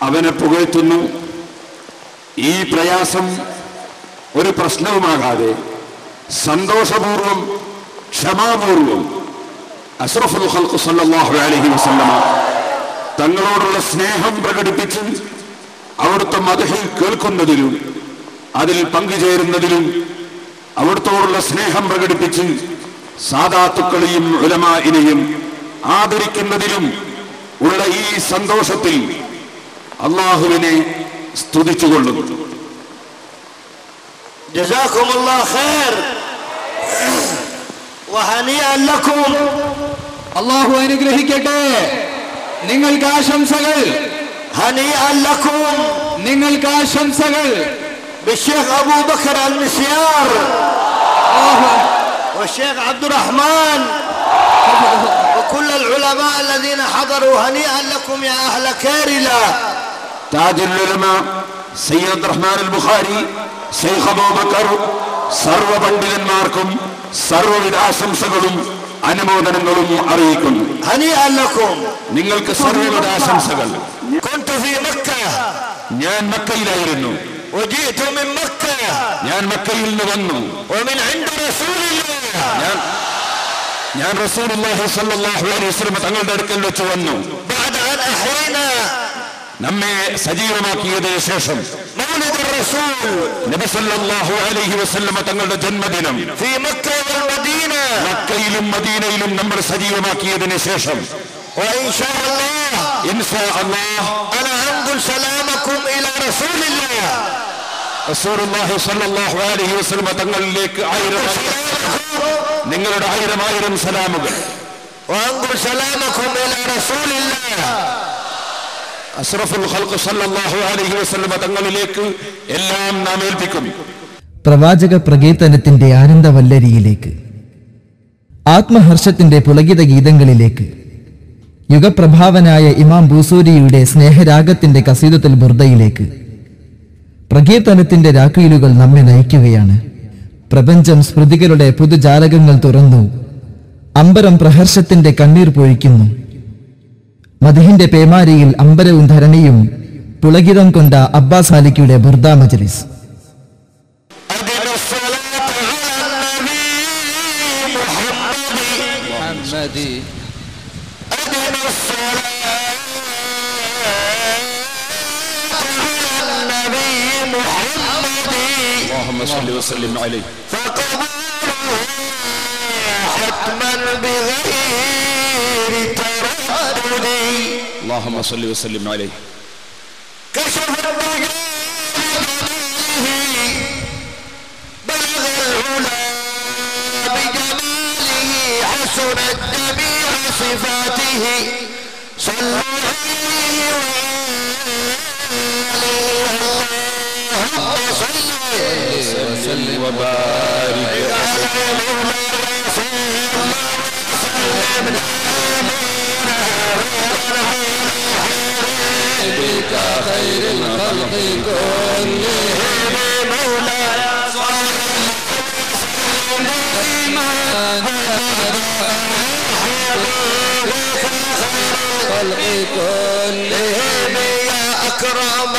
അവനെ പുകഴ്ത്തുന്നു. ഈ പ്രയാസം ഒരു പ്രശ്നവുമാകാതെ സന്തോഷപൂർവം ക്ഷമാപൂർവം അഷ്റഫുൽ ഖൽഖ് സല്ലല്ലാഹു അലൈഹി വസല്ലമ തങ്ങളോടുള്ള സ്നേഹം പ്രകടിപ്പിച്ച് അവിടുത്തെ മദ്ഹ് കേൾക്കുന്നതിലും അതിൽ പങ്കുചേരുന്നതിലും അവിടുത്തോടുള്ള സ്നേഹം പ്രകടിപ്പിച്ച് സാദാത്തുക്കളെയും ഉലമാഇനെയും ആദരിക്കുന്നതിലും ഉള്ള ഈ സന്തോഷത്തിൽ അല്ലാഹുവിനെ സ്തുതിച്ചുകൊള്ളുന്നു. ജസാകുമുല്ലാഹ് ഖൈർ വഹനിഅൻ ലക്കും. അല്ലാഹു അനുഗ്രഹിക്കട്ടെ. നിങ്ങൾക്ക് ആശംസകൾ. ഹനിഅൻ ലക്കും. നിങ്ങൾക്ക് ആശംസകൾ. بالشيخ أبو بكر المسيار والشيخ عبد الرحمن وكل العلماء الذين حضروا. هنيئا لكم يا أهل كيرلا. تاج العلماء سيد الرحمن البخاري شيخ أبو بكر സർവ പണ്ഡിതന്മാർക്കും സർവവിധ ആശംസകളും അനുമോദനങ്ങളും അറിയിക്കുന്നു. هنيئا لكم. നിങ്ങൾക്ക് സർവവിധ ആശംസകൾ. كنت في مكة. ഞാൻ മക്കയിലായിരുന്നു. وجئت من مكة. ഞാൻ മക്കയിൽ നിന്ന് വന്നു. ومن عند رسول الله. ഞാൻ റസൂലുള്ളാഹി സ്വല്ലല്ലാഹു അലൈഹി വസല്ലം തങ്ങളുടെ അടുക്കൽ വെച്ച് വന്നു. بعد أن أحيينا. നമ്മെ സജീവമാക്കിയതിനു ശേഷം مولد الرسول. നബി സല്ലല്ലാഹു അലൈഹി വസല്ലം തങ്ങളുടെ ജന്മദിനം في مكة والمدينة. മക്കയിലും മദീനയിലും നമ്മൾ സജീവമാക്കിയതിനു ശേഷം وإن شاء الله. إن شاء الله. أنا أنقل سلامكم إلى رسول الله. റസൂലുള്ളാഹി സ്വല്ലല്ലാഹു അലൈഹി വസല്ലം തങ്ങളിലേക്ക് നിങ്ങളുടെ ആയിരം സലാമുകൾ. وأنقل سلامكم إلى رسول الله. അഷ്റഫുൽ ഖൽഖ് സ്വല്ലല്ലാഹു അലൈഹി വസല്ലം തങ്ങളിലേക്ക് എല്ലാം നാം ഏൽപ്പിക്കും. പ്രവാചക പ്രകീർത്തനത്തിന്റെ ആനന്ദവല്ലരിയിലേക്ക്, ആത്മഹർഷത്തിന്റെ പുളകിത ഗീതങ്ങളിലേക്ക്, യുഗപ്രഭാവനായ ഇമാം ബൂസൂരിയുടെ സ്നേഹരാഗത്തിന്റെ കസീദത്തുൽ ബുർദയിലേക്ക് പ്രകീർത്തനത്തിന്റെ രാക്കുയിലുകൾ നമ്മെ നയിക്കുകയാണ്. പ്രപഞ്ചം സ്മൃതികളുടെ പുതുജാലകങ്ങൾ തുറന്നു. അമ്പരം പ്രഹർഷത്തിന്റെ കണ്ണീർ പൊഴിക്കുന്നു. മദ്ഹിന്റെ പേമാരിയിൽ അമ്പരവും ധരണിയും പുളകിതം കൊണ്ട അബ്ബാസ് ഹാലിക്കിയുടെ ബുർദ മജ്ലിസ്. اللهم صل وسلم عليه. حتما بغير تردد. اللهم صل وسلم عليه. كشف الرجال بلغ العلا بجماله حسنت جميع صفاته. صلوا عليه وسلم وبارك بك خير الخلق كلهم مولاي صل الخلق كلهم يا أكرم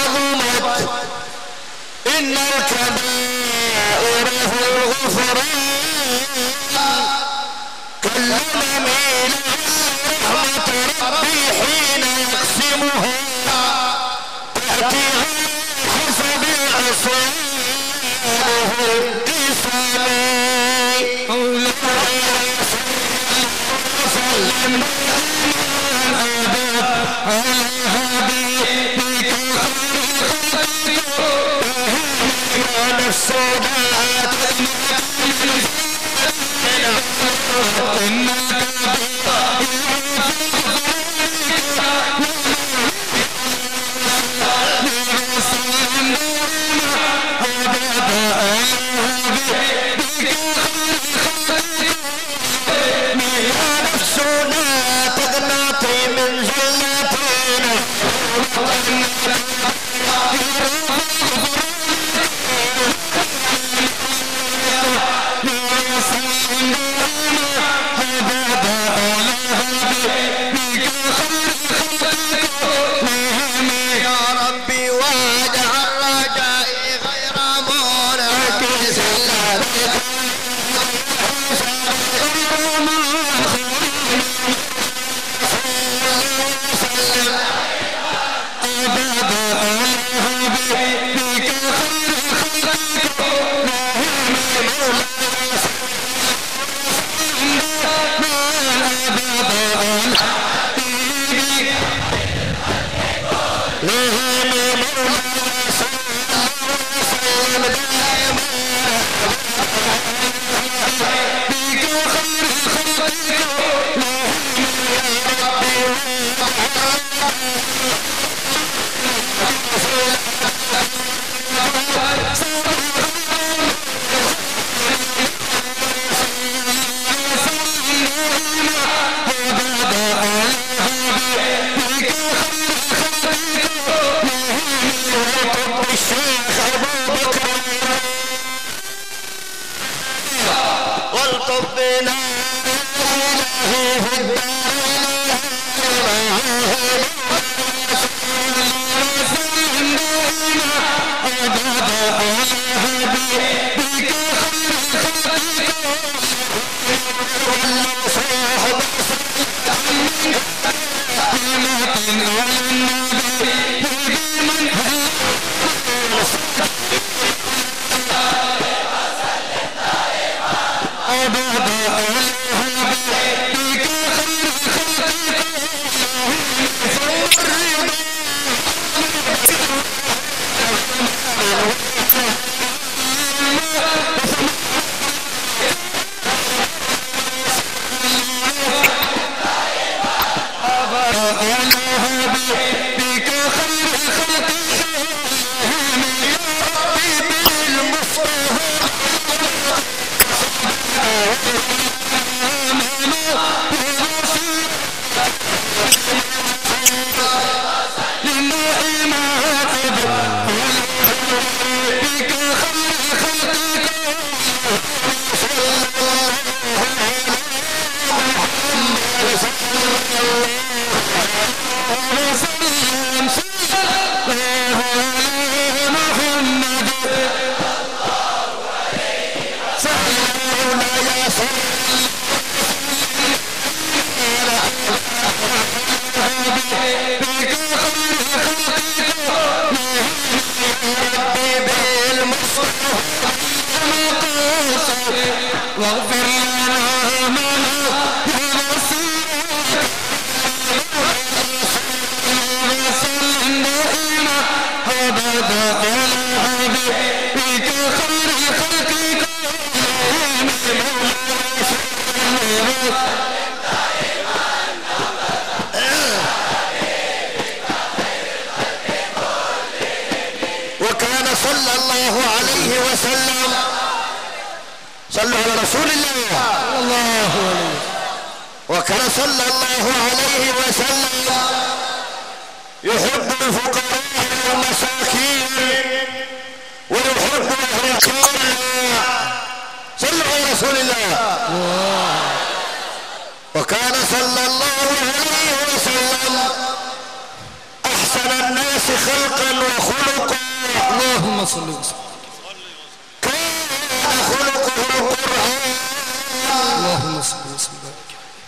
الخلق إن الكبائر في الغفران كلمني رحمة ربي حين يقسمها تأتي حسب عصيانه إلى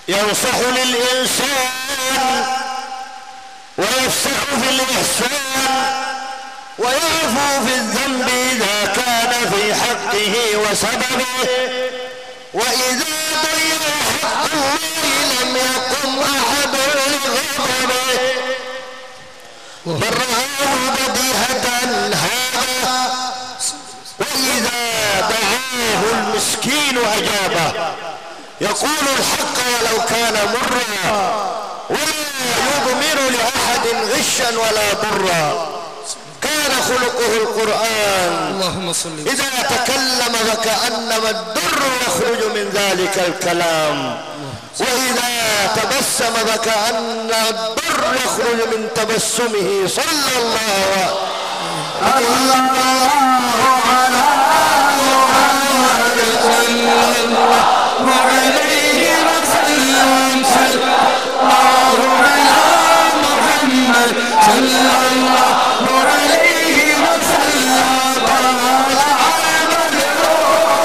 ينصح للإنسان ويفسح في الإحسان ويعفو في الذنب إذا كان في حقه وسببه، وإذا ضيع حق الله لم يقم أحد لغضبه، بل رآه بديهة هذا، وإذا دعاه المسكين أجابه، يقول الحق ولو كان مرا، ولا يضمر لأحد غشا ولا ضرا، كان خلقه القرآن، اللهم صل وسلم. إذا تكلم فكأنما الدر يخرج من ذلك الكلام، وإذا تبسم فكأن الدر يخرج من تبسمه، صلى الله على محمد صلى الله عليه وسلم، صلى الله على محمد صلى الله عليه وسلم، طال عمل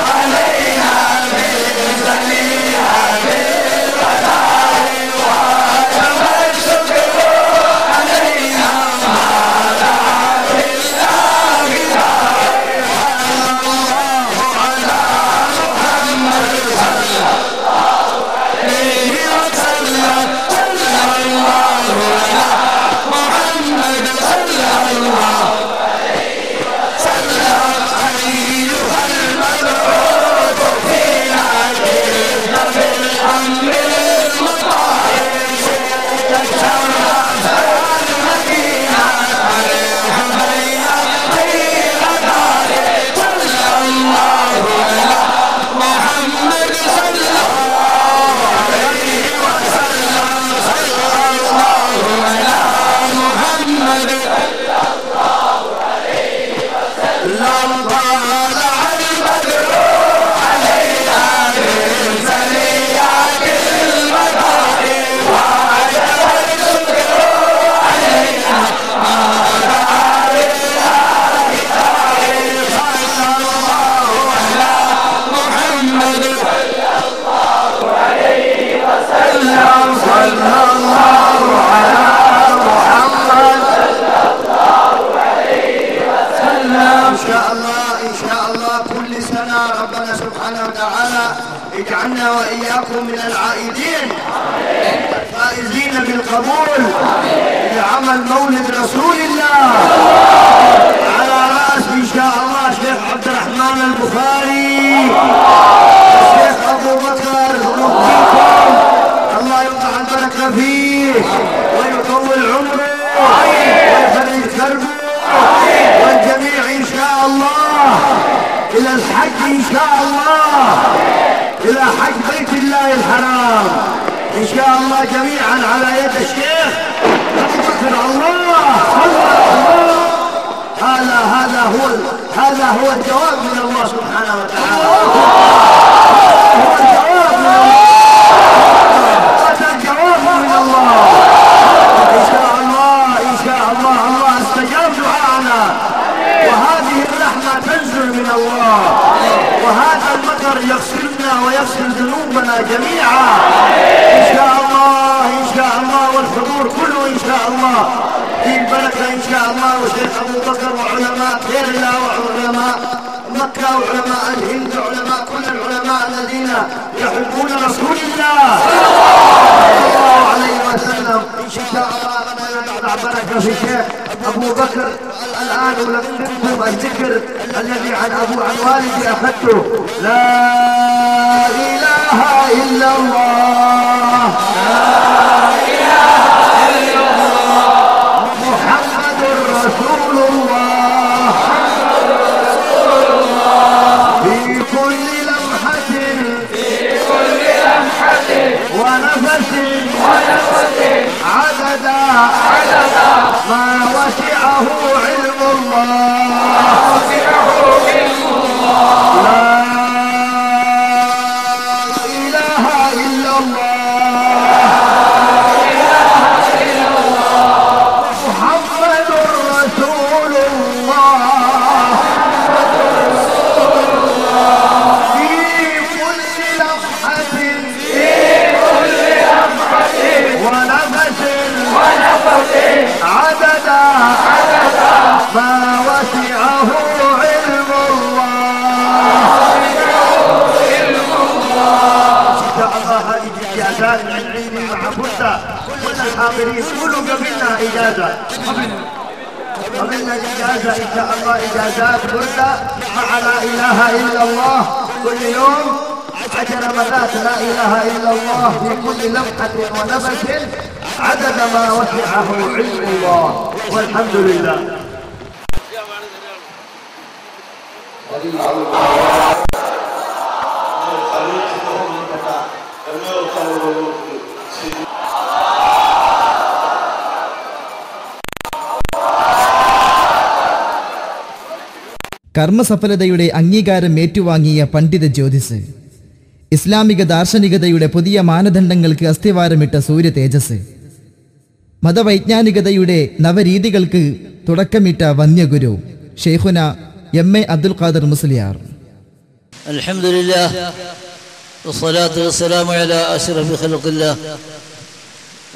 علينا بالزليعة بالبلاء وعجب الشكر علينا ما دعا بالله داعي، صلى الله على محمد صلى الله عليه وسلم، صلى الله على محمد صلى الله عليه وسلم، أيها المبعوث فينا جئت بالأمر المطاع، تشرف المدينة مرحبا خير دار، صلى الله على محمد صلى الله عليه وسلم، صلى الله على محمد لم طالع البدر علينا بالزليات المدائن، وعجب الشكر علينا ما دعا بالله داعي، صلى الله على محمد صلى الله عليه وسلم، صلى الله على محمد إن شاء الله إن شاء الله كل سنة ربنا سبحانه وتعالى اجعلنا وإياكم من العائدين الفائزين بالقبول لعمل مولد رسول الله، على رأس إن شاء الله شيخ عبد الرحمن البخاري، الشيخ أبو بكر نبكيكم، الله يوضع البركة فيه ويطول عمره ويفرج كربه، والجميع إن شاء الله إلى الحج إن شاء الله، إلى حج بيت الله الحرام إن شاء الله جميعا على يد الشيخ أبو بكر. الله هذا هو الجواب من الله سبحانه وتعالى، هو الجواب من الله، هذا الجواب من الله، إن شاء الله الله استجاب دعاءنا، وهذه الرحمة تنزل من الله، وهذا المطر يغسلنا ويغسل ذنوبنا جميعا إن شاء الله، والحضور كله إن شاء الله في البركة إن شاء الله، وشيخ أبو بكر وعلماء كيرلا وعلماء مكة وعلماء الهند وعلماء كل العلماء الذين يحبون رسول الله صلى الله عليه وسلم إن شاء الله. أنا بركة في الشيخ أبو بكر. الآن ألقنكم الذكر الذي عن والدي أخذته: لا إله إلا الله، لا إله إلا الله، محمد رسول الله، في كل لمحة ونفس عدد ما وسعه علم الله، لا إله إلا الله. لا إله إلا الله كل يوم 10 مرات لا إله إلا الله في كل لمحة ونفس عدد ما وسعه علم الله والحمد لله. കർമ്മസഫലതയുടെ അംഗീകാരം ഏറ്റുവാങ്ങിയ പണ്ഡിത ജ്യോതിസ്, ഇസ്ലാമിക ദാർശനികതയുടെ പുതിയ മാനദണ്ഡങ്ങൾക്ക് അസ്ഥിവാരമിട്ട സൂര്യ തേജസ്, മതവൈജ്ഞാനികതയുടെ നവരീതികൾക്ക് തുടക്കമിട്ട വന്യഗുരു ഷെയ്ഖുന എം.എ. അബ്ദുൽ ഖാദർ മുസ്ലിയാർ. അൽഹംദുലില്ലാഹ് വസ്സലാത്തു വസ്സലാമു അലാ അശ്റഫി ഖൽഖില്ലാഹ്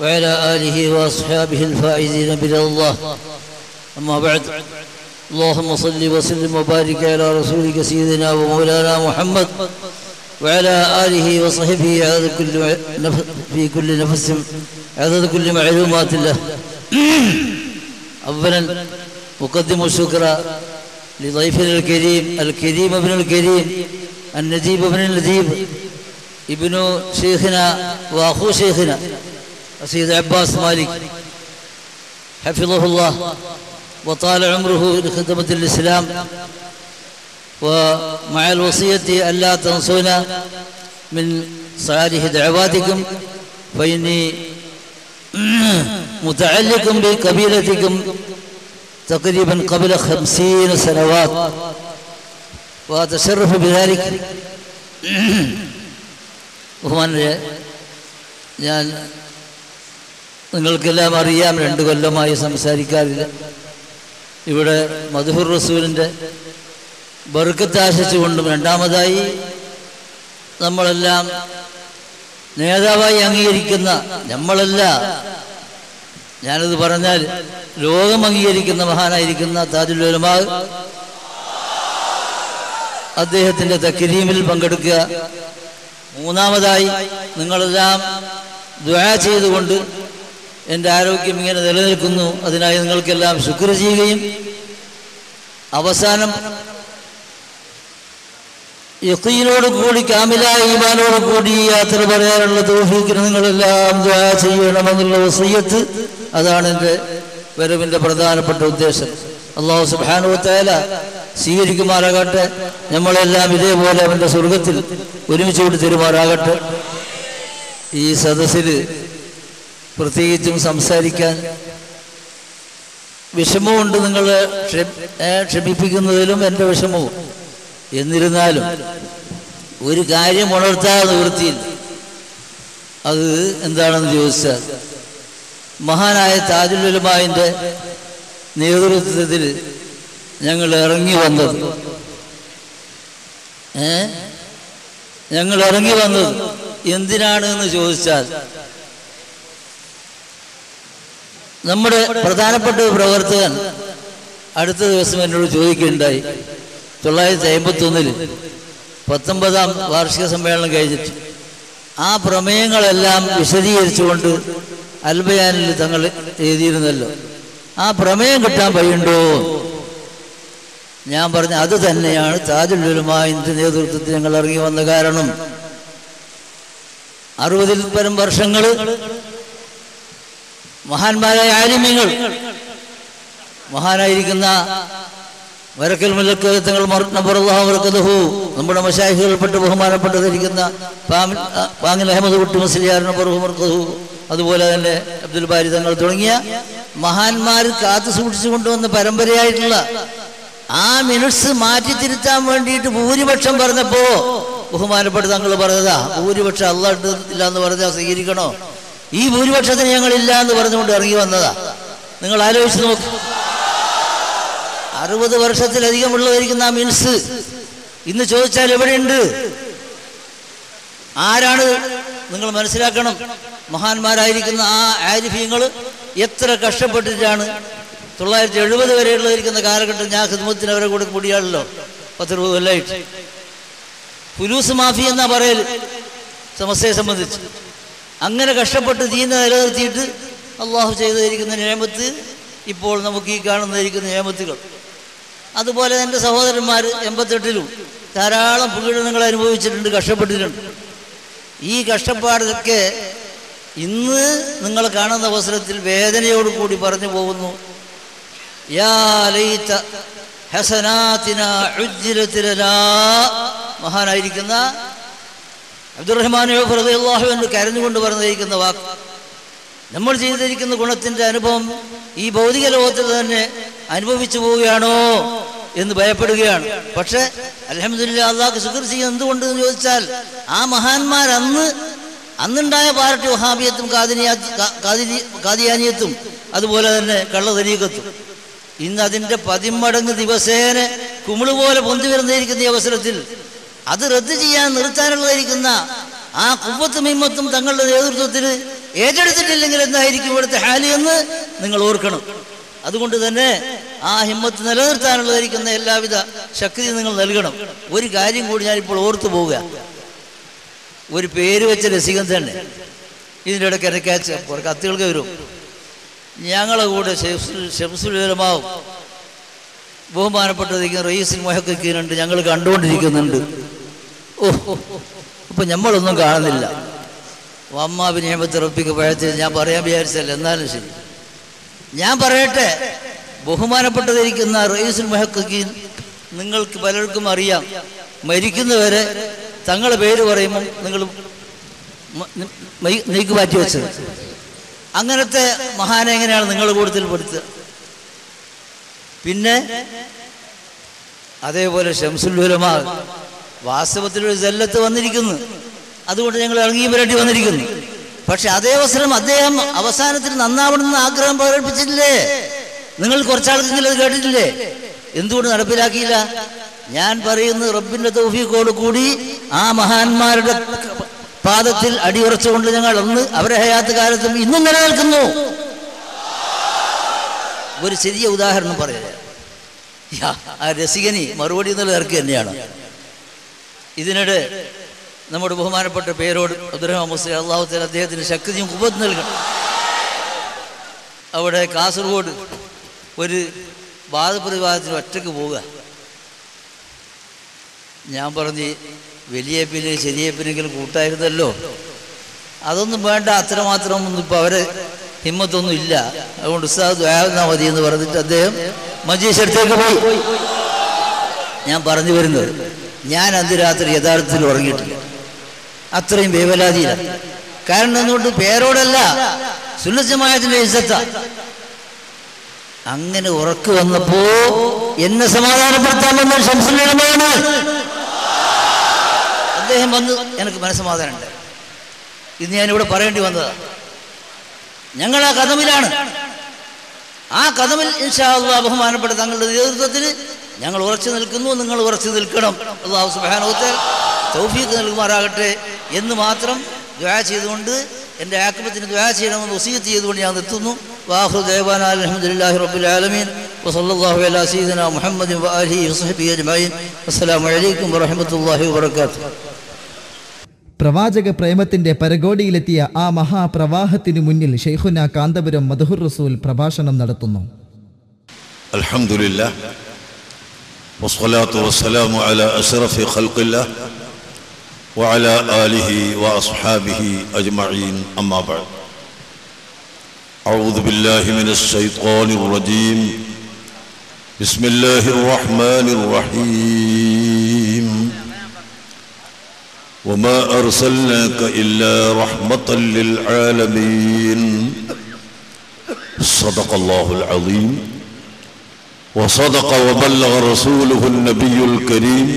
വഅലാ ആലിഹി വഅസ്ഹാബിഹിൽ ഫായിസീന ബിറല്ലാഹ്. അമ്മാ ബഅദ്. اللهم صل وسلم وبارك على رسولك سيدنا ومولانا محمد وعلى آله وصحبه في كل نفس عدد كل معلومات الله. أولا أقدم الشكر لضيفنا الكريم ابن الكريم النديب ابن النديب ابن شيخنا وأخو شيخنا السيد عباس مالك حفظه الله وطال عمره لخدمة الإسلام، ومع الوصية ألا تنسونا من صالح دعواتكم فإني متعلق بقبيلتكم تقريبا قبل 50 سنوات وأتشرف بذلك. ഞാൻ നിങ്ങൾക്കെല്ലാം അറിയാം, 2 കൊല്ലമായി സംസാരിക്കാറില്ല. ഇവിടെ മദ്ഹുർ റസൂലിൻ്റെ ബർക്കത്ത് ആശിച്ചുകൊണ്ടും, രണ്ടാമതായി നമ്മളെല്ലാം നേതാവായി അംഗീകരിക്കുന്ന, നമ്മളല്ല, ഞാനത് പറഞ്ഞാൽ ലോകം അംഗീകരിക്കുന്ന മഹാനായിരിക്കുന്ന താജുൽ ഉലമാ അദ്ദേഹത്തിൻ്റെ തക്രീമിൽ പങ്കെടുക്കുക. മൂന്നാമതായി നിങ്ങളെല്ലാം ദുആ ചെയ്തുകൊണ്ട് എൻ്റെ ആരോഗ്യം ഇങ്ങനെ നിലനിൽക്കുന്നു, അതിനായി നിങ്ങൾക്കെല്ലാം ശുക്ർ ചെയ്യുകയും, അവസാനം യഖീനോട് കൂടി, കാമിലായ ഈമാനോട് കൂടി യാത്ര പറയാനുള്ള തൗഫീഖിന് നിങ്ങളെല്ലാം ദുആ ചെയ്യണമെന്നുള്ള വസിയ്യത്ത്, അതാണ് എൻ്റെ വരവിൻ്റെ പ്രധാനപ്പെട്ട ഉദ്ദേശം. അല്ലാഹു സുബ്ഹാനഹു വ തആല സ്വീകരിക്കുമാറാകട്ടെ. നമ്മളെല്ലാം ഇതേപോലെ അവൻ്റെ സ്വർഗത്തിൽ ഒരുമിച്ചുകൂടി തരുമാറാകട്ടെ. ഈ സദസ്സിൽ പ്രത്യേകിച്ചും സംസാരിക്കാൻ വിഷമമുണ്ട്, നിങ്ങളെ ക്ഷമിപ്പിക്കുന്നതിലും എൻ്റെ വിഷമവും. എന്നിരുന്നാലും ഒരു കാര്യം ഉണർത്താതെ നിവൃത്തിയിൽ. അത് എന്താണെന്ന് ചോദിച്ചാൽ, മഹാനായ താജുൽ ഉലമാഇന്റെ നേതൃത്വത്തിൽ ഞങ്ങൾ ഇറങ്ങി വന്നത് എന്തിനാണ് എന്ന് ചോദിച്ചാൽ, നമ്മുടെ പ്രധാനപ്പെട്ട പ്രവർത്തകൻ അടുത്ത ദിവസം എന്നോട് ചോദിക്കുകയുണ്ടായി, 1951 19ാം വാർഷിക സമ്മേളനം കഴിഞ്ഞിട്ട് ആ പ്രമേയങ്ങളെല്ലാം വിശദീകരിച്ചുകൊണ്ട് അൽബയാനിൽ തങ്ങൾ എഴുതിയിരുന്നല്ലോ, ആ പ്രമേയം കിട്ടാൻ വഴിയുണ്ടോ? ഞാൻ പറഞ്ഞു, അത് തന്നെയാണ് താജുൽ ഉലമാഇന്റെ നേതൃത്വത്തിൽ ഞങ്ങൾ ഇറങ്ങി വന്ന കാരണം. 60-ൽ പരം വർഷങ്ങൾ മഹാന്മാരായ ആലിമീങ്ങൾ, മഹാനായിരിക്കുന്ന വരക്കൽ മുല്ലക്ക് തങ്ങൾ നമ്മുടെ മശായിഖുകൾപ്പെട്ട് ബഹുമാനപ്പെട്ടതിരിക്കുന്ന പാങ്ങിൽ അഹമ്മദ് കുട്ടി മുസ്ലിയാറിന് ബർഹുമർക്കഹു, അതുപോലെ തന്നെ അബ്ദുൽ ബാരി തങ്ങൾ തുടങ്ങിയ മഹാന്മാർ കാത്തു സൂക്ഷിച്ചു കൊണ്ടുവന്ന പരമ്പരയായിട്ടുള്ള ആ മിനിറ്റ്സ് മാറ്റി തിരുത്താൻ വേണ്ടിയിട്ട് ഭൂരിപക്ഷം പറഞ്ഞപ്പോ ബഹുമാനപ്പെട്ട തങ്ങൾ പറഞ്ഞതാ, ഭൂരിപക്ഷം അല്ലാഹ് ഇല്ല എന്ന് പറഞ്ഞാൽ സ്വീകരിക്കണോ? ഈ ഭൂരിപക്ഷത്തിന് ഞങ്ങളില്ല എന്ന് പറഞ്ഞുകൊണ്ട് ഇറങ്ങി വന്നതാ. നിങ്ങൾ ആലോചിച്ച് നോക്ക്, 60 വർഷത്തിലധികമുള്ളതായിരിക്കുന്ന ആ മിനിറ്റ്സ് ഇന്ന് ചോദിച്ചാൽ എവിടെയുണ്ട്? ആരാണ്? നിങ്ങൾ മനസ്സിലാക്കണം, മഹാന്മാരായിരിക്കുന്ന ആ ആരിഫീങ്ങൾ എത്ര കഷ്ടപ്പെട്ടിട്ടാണ് 970 വരെയുള്ളതായിരിക്കുന്ന കാലഘട്ടം. ഞാൻ ഖിദ്മത്തിന് അവരെ കൂടെ കൂടിയാണല്ലോ 10-20 കൊല്ലമായിട്ട്. ഫുലൂസ് മാഫി എന്നാ പറയൽ സമസ്യയെ സംബന്ധിച്ച്. അങ്ങനെ കഷ്ടപ്പെട്ട് ദീനെ നിലനിർത്തിയിട്ട് അള്ളാഹു ചെയ്തിരിക്കുന്ന നിയമത്ത് ഇപ്പോൾ നമുക്ക് ഈ കാണുന്നതായിരിക്കുന്ന നിയമത്തുകൾ അതുപോലെ എൻ്റെ സഹോദരന്മാർ 88-ലും ധാരാളം പീഡനങ്ങൾ അനുഭവിച്ചിട്ടുണ്ട്, കഷ്ടപ്പെട്ടിട്ടുണ്ട്. ഈ കഷ്ടപ്പാടൊക്കെ ഇന്ന് നിങ്ങൾ കാണുന്ന അവസരത്തിൽ വേദനയോടുകൂടി പറഞ്ഞു പോകുന്നു. യാ ലൈത ഹസനാതിനാ ഉജ്ജിലത് ലനാ. മഹാനായിരിക്കുന്ന അബ്ദുറഹ്മാൻ ഔഫ് റളിയല്ലാഹു അൻഹു കരഞ്ഞുകൊണ്ട് പറഞ്ഞിരിക്കുന്ന വാക്ക്, നമ്മൾ ചെയ്തിരിക്കുന്ന ഗുണത്തിൻ്റെ അനുഭവം ഈ ഭൗതിക ലോകത്തിൽ തന്നെ അനുഭവിച്ചു പോവുകയാണോ എന്ന് ഭയപ്പെടുകയാണ്. പക്ഷേ അൽഹംദുലില്ലാഹ്, അല്ലാഹുക്ക് ശുക്ർ ചെയ്യുന്നത് എന്തുകൊണ്ടെന്ന് ചോദിച്ചാൽ, ആ മഹാന്മാർ അന്നുണ്ടായ പാർട്ടി വഹാബിയത്തും ഖാദിയാനിയത്തും അതുപോലെ തന്നെ കള്ളതരീഖത്തും ഇന്ന് അതിൻ്റെ 10 മടങ്ങ് ദിവസേന കുമിളുപോലെ പൊന്തി വരുന്നതിരിക്കുന്ന ഈ അവസരത്തിൽ അത് റദ്ദ് ചെയ്യാൻ നിർത്താനുള്ളതായിരിക്കുന്ന ആ ഖുവ്വത്തും ഹിമ്മത്തും തങ്ങളുടെ നേതൃത്വത്തിൽ ഏറ്റെടുത്തിട്ടില്ലെങ്കിൽ എന്തായിരിക്കും ഇവിടുത്തെ ഹാലി എന്ന് നിങ്ങൾ ഓർക്കണം. അതുകൊണ്ട് തന്നെ ആ ഹിമ്മത്ത് നിലനിർത്താനുള്ളതായിരിക്കുന്ന എല്ലാവിധ ശക്തിയും നിങ്ങൾ നൽകണം. ഒരു കാര്യം കൂടി ഞാനിപ്പോൾ ഓർത്തു പോവുക. ഒരു പേര് വെച്ച രസികൻ തന്നെ ഇതിൻ്റെ ഇടയ്ക്ക് ഇടയ്ക്കയച്ച കുറേ കത്തുകൾക്ക് വരും. ഞങ്ങളെ കൂടെ ഷംസുൽ ഉലമാവും ബഹുമാനപ്പെട്ടതിരിക്കുന്ന റയീസുൽ മുഹഖഖീനുണ്ട്, ഞങ്ങൾ കണ്ടുകൊണ്ടിരിക്കുന്നുണ്ട്. അപ്പം നമ്മളൊന്നും കാണുന്നില്ല. വമ്മാ ബിനിഅമത്തി റബ്ബിക ഫഹദ്ദിസ് ഞാൻ പറയാൻ വിചാരിച്ചല്ല, എന്നാലും ശരി ഞാൻ പറയട്ടെ. ബഹുമാനപ്പെട്ടതിരിക്കുന്ന റയീസുൽ മുഹഖഖീൻ നിങ്ങൾക്ക് പലർക്കും അറിയാം, മരിക്കുന്നവരെ തങ്ങളുടെ പേര് പറയുമ്പം നിങ്ങൾ നീക്ക് മാറ്റി വെച്ചത്. അങ്ങനത്തെ മഹാനെ എങ്ങനെയാണ് നിങ്ങളുടെ കൂട്ടത്തിൽ പെടുത്തുക? പിന്നെ അതേപോലെ ശംസുൽ ഉലമാ വാസ്തവത്തിലൊരു ജല്ലത്ത് വന്നിരിക്കുന്നു, അതുകൊണ്ട് ഞങ്ങൾ ഇറങ്ങി വരേണ്ടി വന്നിരിക്കുന്നു. പക്ഷെ അതേ അവസരം അദ്ദേഹം അവസാനത്തിൽ നന്നാവണമെന്ന് ആഗ്രഹം പ്രകടിപ്പിച്ചിട്ടില്ലേ? നിങ്ങൾ കുറച്ചാൾക്കെങ്കിലും അത് കേട്ടിട്ടില്ലേ? എന്തുകൊണ്ട് നടപ്പിലാക്കിയില്ല? ഞാൻ പറയുന്നത് റബ്ബിന്റെ തൗഫീഖോട് കൂടി ആ മഹാന്മാരുടെ പാദത്തിൽ അടിയുറച്ചുകൊണ്ട് ഞങ്ങൾ അന്ന് അവരുടെ ഹയാത്ത് കാലത്തും ഇന്നും നിലനിൽക്കുന്നു. ഒരു ചെറിയ ഉദാഹരണം പറയാം. ആ രസികനി മറുപടി എന്നുള്ള ഇറക്കി തന്നെയാണ്. ഇതിനിടെ നമ്മുടെ ബഹുമാനപ്പെട്ട പേരോട് അബ്ദുറഹ്മാൻ മുസ്ലിം അല്ലാഹു തആല അദ്ദേഹത്തിന് ശക്തിയും ഖുവ്വത്തും നൽകണം. അവിടെ കാസർഗോഡ് ഒരു വാദപ്രതിവാദത്തിന് ഒറ്റയ്ക്ക് പോവുക. ഞാൻ പറഞ്ഞ് വലിയപ്പിന് ശരിയപ്പിനെങ്കിലും കൂട്ടായിരുന്നല്ലോ, അതൊന്നും വേണ്ട, അത്രമാത്രം ഒന്നും ഇപ്പം അവരെ ഹിമ്മത്തൊന്നും ഇല്ല, അതുകൊണ്ട് ഉസ്താദ് ദുആ മതി എന്ന് പറഞ്ഞിട്ട് അദ്ദേഹം മജീസ് അടുത്തേക്ക് പോയി. ഞാൻ പറഞ്ഞു വരുന്നത്, ഞാൻ അന്ന് രാത്രി യഥാർത്ഥത്തിൽ ഉറങ്ങിയിട്ടില്ല, അത്രയും വേവലാതിയില്ല. കാരണം എന്തുകൊണ്ട്? പേരോടല്ല, സുന്നത്ത് ജമാഅത്തിന്റെ ഇസ്സത്ത. അങ്ങനെ ഉറക്ക് വന്നപ്പോ എന്നെ സമാധാനപ്പെടുത്താൻ വന്ന ശംസുൽ ഉലമയാണ്. അദ്ദേഹം വന്ന് എനിക്ക് മനസ്സമാധാനമുണ്ട്. ഇന്ന് ഞാനിവിടെ പറയേണ്ടി വന്നതാണ്. ഞങ്ങൾ ആ കദമിലാണ്. ആ കദമിൽ ഇൻഷാ അല്ലാഹ് ബഹുമാനപ്പെട്ട തങ്ങളുടെ നേതൃത്വത്തിൽ ഞങ്ങൾ ഉറച്ചു നിൽക്കുന്നു. നിങ്ങൾ ഉറച്ചു നിൽക്കണം. അല്ലാഹു സുബ്ഹാനഹു വ തആല തൗഫീഖ് നൽകുമാറാകട്ടെ എന്ന് മാത്രം ദുആ ചെയ്തുകൊണ്ട് എൻ്റെ ആക്ബത്തിന് ദുആ ചെയ്യണമെന്ന് വസിയത്ത് ചെയ്തുകൊണ്ട് ഞാൻ നിർത്തുന്നു. വാഖിറു ദഅവാനാ അൽഹംദുലില്ലാഹി റബ്ബിൽ ആലമീൻ വസല്ലല്ലാഹു അലാ സയ്യിദിനാ മുഹമ്മദിൻ വആലിഹി വസഹ്ബിഹി അജ്മഈൻ. അസ്സലാമു അലൈക്കും വറഹ്മത്തുള്ളാഹി വബറകാതുഹു. പ്രവാചക പ്രേമത്തിന്റെ പരകോടിയിലെത്തിയ ആ മഹാപ്രവാഹത്തിനു മുന്നിൽ ശൈഖുന കാന്തപുരം മദ്ഹുർ റസൂൽ പ്രഭാഷണം നടത്തുന്നു. അൽഹംദുലില്ലാഹ് വസ്സലാത്തു വസ്സലാമു അലാ അശ്റഫി ഖൽഖില്ലാഹ് വഅലാ ആലിഹി വഅസ്ഹാബിഹി അജ്മഈൻ. അമ്മാ ബഅദ്. അഊദു ബില്ലാഹി മിനശ് ശൈത്വാനിർ റജീം. ബിസ്മില്ലാഹിർ റഹ്മാനിർ റഹീം. وما أرسلناك إلا رحمة للعالمين. صدق الله العظيم وصدق وبلغ رسوله النبي الكريم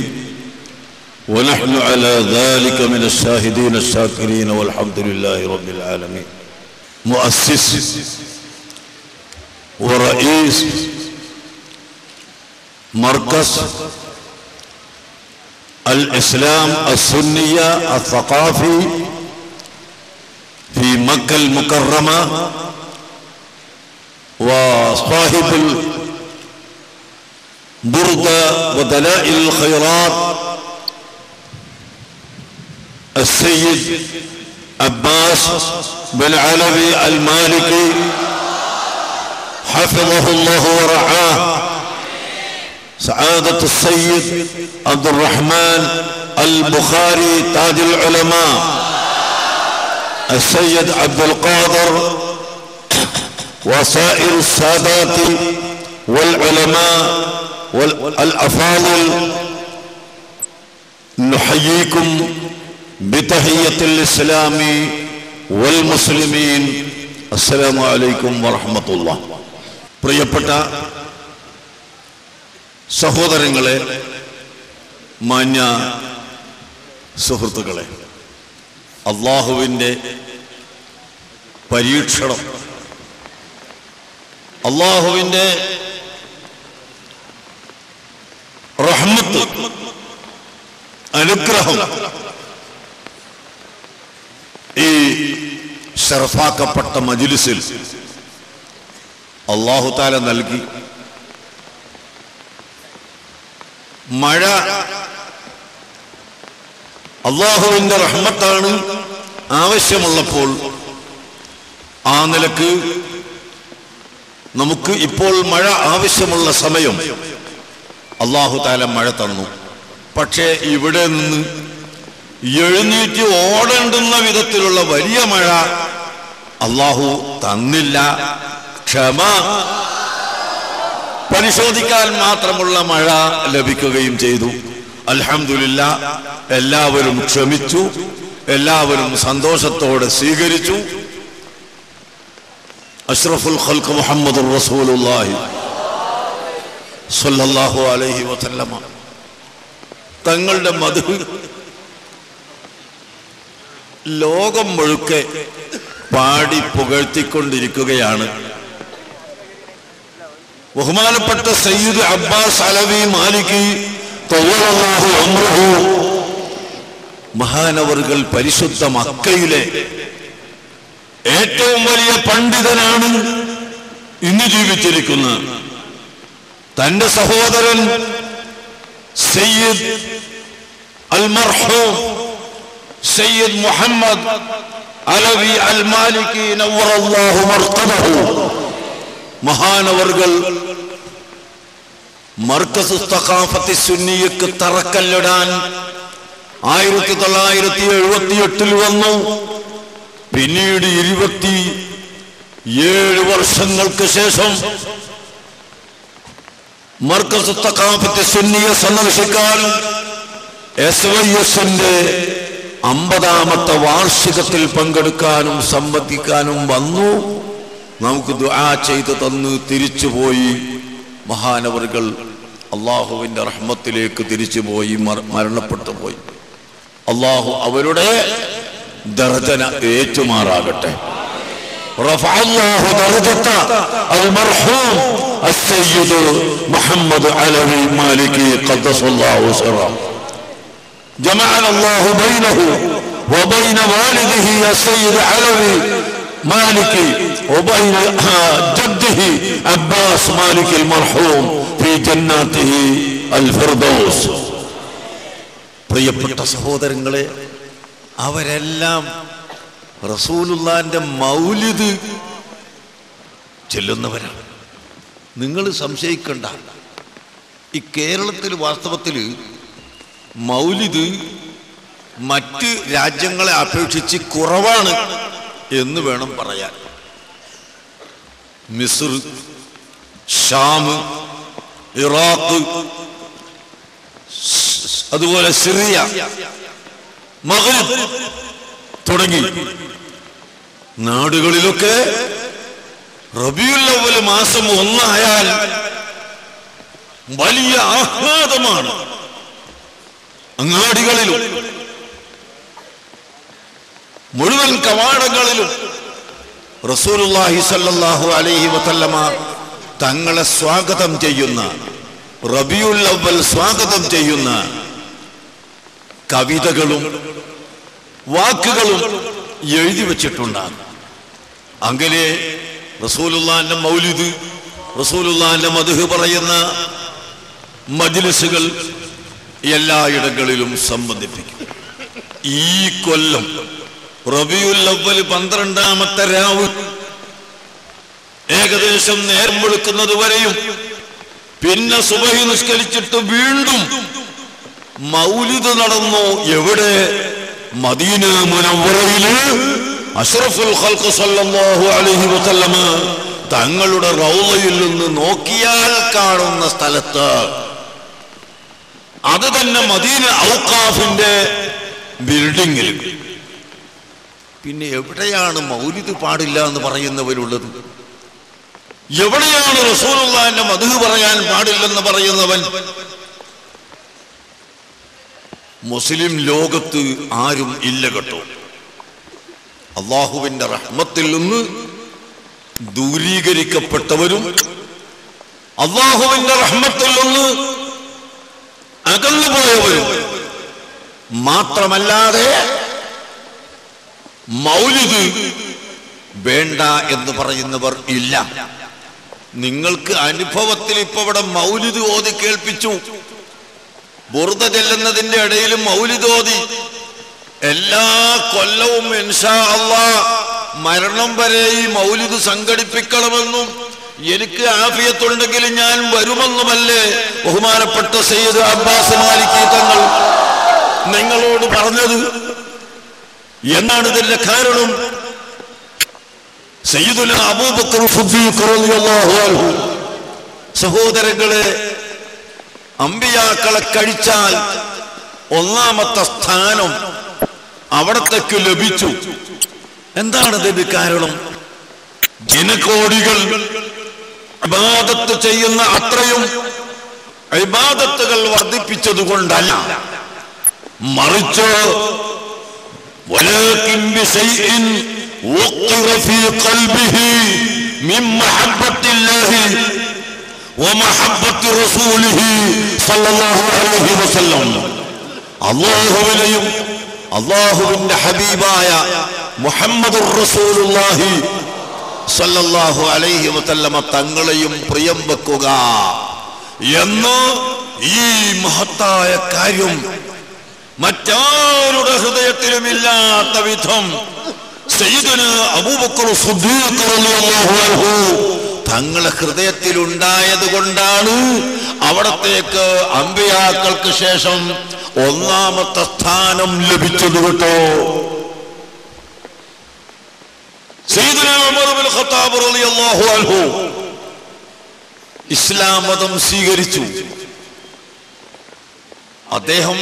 ونحن على ذلك من الشاهدين الشاكرين والحمد لله رب العالمين. مؤسس ورئيس مركز الإسلام السنية الثقافي في مكة المكرمة وصاحب البردة ودلائل الخيرات السيد عباس بن علوي المالكي حفظه الله ورعاه سعادة السيد عبد الرحمن البخاري تاج العلماء، السيد عبد القادر وسائر السادات والعلماء والأفاضل، نحييكم بتحية الإسلام والمسلمين. السلام عليكم ورحمة الله. പ്രിയപ്പെട്ട സഹോദരങ്ങളെ, മാന്യ സുഹൃത്തുക്കളെ, അള്ളാഹുവിൻ്റെ പരീക്ഷണം, അള്ളാഹുവിൻ്റെ റഹ്മത്ത്, അനുഗ്രഹം ഈ ശറഫാക്കപ്പെട്ട മജ്ലിസിൽ അല്ലാഹു തആല നൽകി. മഴ അല്ലാഹുവിന്റെ റഹ്മത്താണ്. ആവശ്യമുള്ളപ്പോൾ ആ നിലക്ക് നമുക്ക് ഇപ്പോൾ മഴ ആവശ്യമുള്ള സമയം അല്ലാഹു തആല മഴ തന്നു. പക്ഷേ ഇവിടെ നിന്ന് എഴുന്നേറ്റ് ഓടേണ്ടുന്ന വിധത്തിലുള്ള വലിയ മഴ അല്ലാഹു തന്നില്ല. ക്ഷമ പരിശോധിക്കാൻ മാത്രമുള്ള മഴ ലഭിക്കുകയും ചെയ്തു. അൽഹംദുലില്ലാഹ്, എല്ലാവരും ക്ഷമിച്ചു, എല്ലാവരും സന്തോഷത്തോടെ സ്വീകരിച്ചു. അഷ്റഫുൽ ഖൽഖ് മുഹമ്മദുർ റസൂലുള്ളാഹി സ്വല്ലല്ലാഹു അലൈഹി വസല്ലമ തങ്ങളുടെ മദ്ഹ് ലോകം മുഴുക്കെ പാടി പുകഴ്ത്തിക്കൊണ്ടിരിക്കുകയാണ്. ബഹുമാനപ്പെട്ട സയ്യിദ് അബ്ബാസ് അലവി മാലികി തവല്ലല്ലാഹു അംറഹു മഹാനവറുകൾ പരിശുദ്ധ മക്കയിലെ ഏറ്റവും വലിയ പണ്ഡിതനാണ് ഇന്ന് ജീവിച്ചിരിക്കുന്നത്. തന്റെ സഹോദരൻ സയ്യിദ് അൽ മർഹൂം സയ്യിദ് മുഹമ്മദ് അലവി അൽ മാലികി നവ്വറല്ലാഹു മർഖദഹു മഹാനവറുകൾ മർക്കസ് തഖാഫത്തി സുന്നിയക്ക് തറക്കല്ലിടാൻ 1978 വന്നു. പിന്നീട് 27 വർഷങ്ങൾക്ക് ശേഷം മർക്കസ് തഖാഫത്തി സുന്നിയെ സന്ദർശിക്കാനും SYSന്റെ 50ാമത്തെ വാർഷികത്തിൽ പങ്കെടുക്കാനും സംബന്ധിക്കാനും വന്നു. നമുക്ക് ദുആ ചെയ്ത് തന്ന് തിരിച്ചുപോയി. മഹാനവറുകൾ അള്ളാഹുവിന്റെ റഹ്മത്തിലേക്ക് തിരിച്ചുപോയി, മരണപ്പെട്ടു പോയി. അള്ളാഹു അവരുടെ ദർജന ഏറ്റുമാറാകട്ടെ. റഫഅല്ലാഹു ദർജത അൽ-മർഹൂം അസ്-സയ്യിദ് മുഹമ്മദ് അലവി മാലികി ഖദ്ദസല്ലാഹു സിറഹു ജമഅന അല്ലാഹു ബൈനഹു വബൈന വാലിദിഹി അസ്-സയ്യിദ് അലവി മാലികി വബൈന ജദ്ദിഹി അബ്ബാസ് മാലികി അൽ-മർഹൂം ഫീ ജന്നാതിഹി അൽ-ഫിർദൗസ്. പ്രിയപ്പെട്ട സഹോദരങ്ങളെ, അവരെല്ലാം റസൂലുള്ളാഹിന്റെ മൗലിദ് ചെല്ലുന്നവരാണ്. നിങ്ങൾ സംശയിക്കണ്ട, ഈ കേരളത്തിൽ വാസ്തവത്തിൽ മൗലിദ് മറ്റ് രാജ്യങ്ങളെ അപേക്ഷിച്ച് കുറവാണ് എന്ന് വേണം പറയാൻ. മിസ്ർ, ഷാം, ഇറാഖ്, അതുപോലെ സിറിയ, മഗ്രിബ് തുടങ്ങി നാടുകളിലൊക്കെ റബീഉൽ അവ്വൽ മാസം 1 ആയാൽ വലിയ ആഹ്ലാദമാണ്. അങ്ങാടികളിലും മുഴുവൻ കവാടങ്ങളിലും റസൂലുള്ളാഹി സ്വല്ലല്ലാഹു അലൈഹി വസല്ലമ തങ്ങളെ സ്വാഗതം ചെയ്യുന്ന, റബീഉൽ അവ്വൽ സ്വാഗതം ചെയ്യുന്ന കവിതകളും വാക്കുകളും എഴുതി വച്ചിട്ടുണ്ടാകും. അങ്ങനെ റസൂലുള്ളാഹിന്റെ മൗലിദ്, റസൂലുള്ളാഹിന്റെ മദ്ഹ് പറയുന്ന മജ്ലിസുകൾ എല്ലായിടങ്ങളിലും സംബന്ധിപ്പിക്കും. ഈ കൊല്ലം റബീഉൽ അവ്വൽ 12ാമത്തെ രാവ് ഏകദേശം നേരം വെളുക്കുന്നത് വരെയും പിന്നെ സുബഹി നിസ്കരിച്ചിട്ട് വീണ്ടും മൗലിദ് നടന്നു. എവിടെ? മദീന മുനവ്വറയില് അഷ്റഫുൽ ഖൽഖ് സല്ലല്ലാഹു അലൈഹി വസല്ലമ തങ്ങളുടെ റൗളയിൽ നിന്ന് നോക്കിയാൽ കാണുന്ന സ്ഥലത്ത്. അത് തന്നെ മദീന ഔഖാഫിന്റെ ബിൽഡിങ്ങിൽ. പിന്നെ എവിടെയാണ് മൗലിദ് പാടില്ല എന്ന് പറയുന്നവരുള്ളത്? എവിടെയാണ് റസൂലുള്ളാഹിന്റെ മദ്ഹ് പറയാൻ പാടില്ലെന്ന് പറയുന്നവൻ? മുസ്ലിം ലോകത്ത് ആരും ഇല്ല കേട്ടോ. അള്ളാഹുവിന്റെ റഹ്മത്തിൽ നിന്ന് ദൂരീകരിക്കപ്പെട്ടവരും അള്ളാഹുവിന്റെ റഹ്മത്തിൽ നിന്ന് അകന്നുപോയവരും മാത്രമല്ലാതെ മൗലിദ് വേണ്ട എന്ന് പറയുന്നവർ ഇല്ല. നിങ്ങൾക്ക് അനുഭവത്തിൽ ഇപ്പൊ ഇവിടെ മൗലിദ് ഓതി കേൾപ്പിച്ചു. ബുർദ ചെല്ലുന്നതിന്റെ ഇടയിൽ മൗലിദ് ഓതി. എല്ലാ കൊല്ലവും ഇൻഷാ അല്ലാഹ് മരണം വരെ ഈ മൗലിദ് സംഘടിപ്പിക്കണമെന്നും എനിക്ക് ആഫിയത്തുണ്ടെങ്കിൽ ഞാൻ വരുമെന്നുമല്ലേ ബഹുമാനപ്പെട്ട സയ്യിദ് അബ്ബാസ് മാലിക്കി തങ്ങൾ നിങ്ങളോട് പറഞ്ഞത്? എന്നാണ് ഇതിന്റെ കാരണം? സയ്യിദുന അബൂബക്കർ സിദ്ദീഖ് റളിയല്ലാഹു അൻഹു, സഹോദരങ്ങളെ, അമ്പിയാക്കളെ കഴിച്ചാൽ ഒന്നാമത്തെ സ്ഥാനം അവിടത്തേക്ക് ലഭിച്ചു. എന്താണ് ഇതിന്റെ കാരണം? ജനകോടികൾ ഇബാദത്ത് ചെയ്യുന്ന അത്രയും ഇബാദത്തുകൾ വർദ്ധിപ്പിച്ചതുകൊണ്ടല്ല, മറിച്ച് വലാകിൻ ബിശൈഇൻ വഖറ ഫീ ഖൽബിഹി മിൻ മഹബ്ബത്തില്ലാഹി വമഹബ്ബത്തി റസൂലിഹി സല്ലല്ലാഹു അലൈഹി വസല്ലം. അല്ലാഹുവിനെയും അല്ലാഹുവിന്റെ ഹബീബായ മുഹമ്മദുർ റസൂലുള്ളാഹി സല്ലല്ലാഹു അലൈഹി വസല്ലമ തങ്ങളെയും പ്രിയം വെക്കുക എന്ന് ഈ മഹത്തായ കാര്യം മറ്റാരുടെ ഹൃദയത്തിലുമില്ലാത്ത വിധം സയ്യിദുന അബൂബക്കർ സിദ്ദീഖ് റളിയല്ലാഹു അൻഹു തങ്ങളെ ഹൃദയത്തിൽ ഉണ്ടായത് കൊണ്ടാണ് അവിടത്തേക്ക് അമ്പിയാക്കൾക്ക് ശേഷം ഒന്നാമത്തെ സ്ഥാനം ലഭിച്ചത് കേട്ടോ. സയ്യിദുന ഉമർ ഇബ്നുൽ ഖത്താബ് റളിയല്ലാഹു അൻഹു ഇസ്ലാം മതം സ്വീകരിച്ചു. അദ്ദേഹം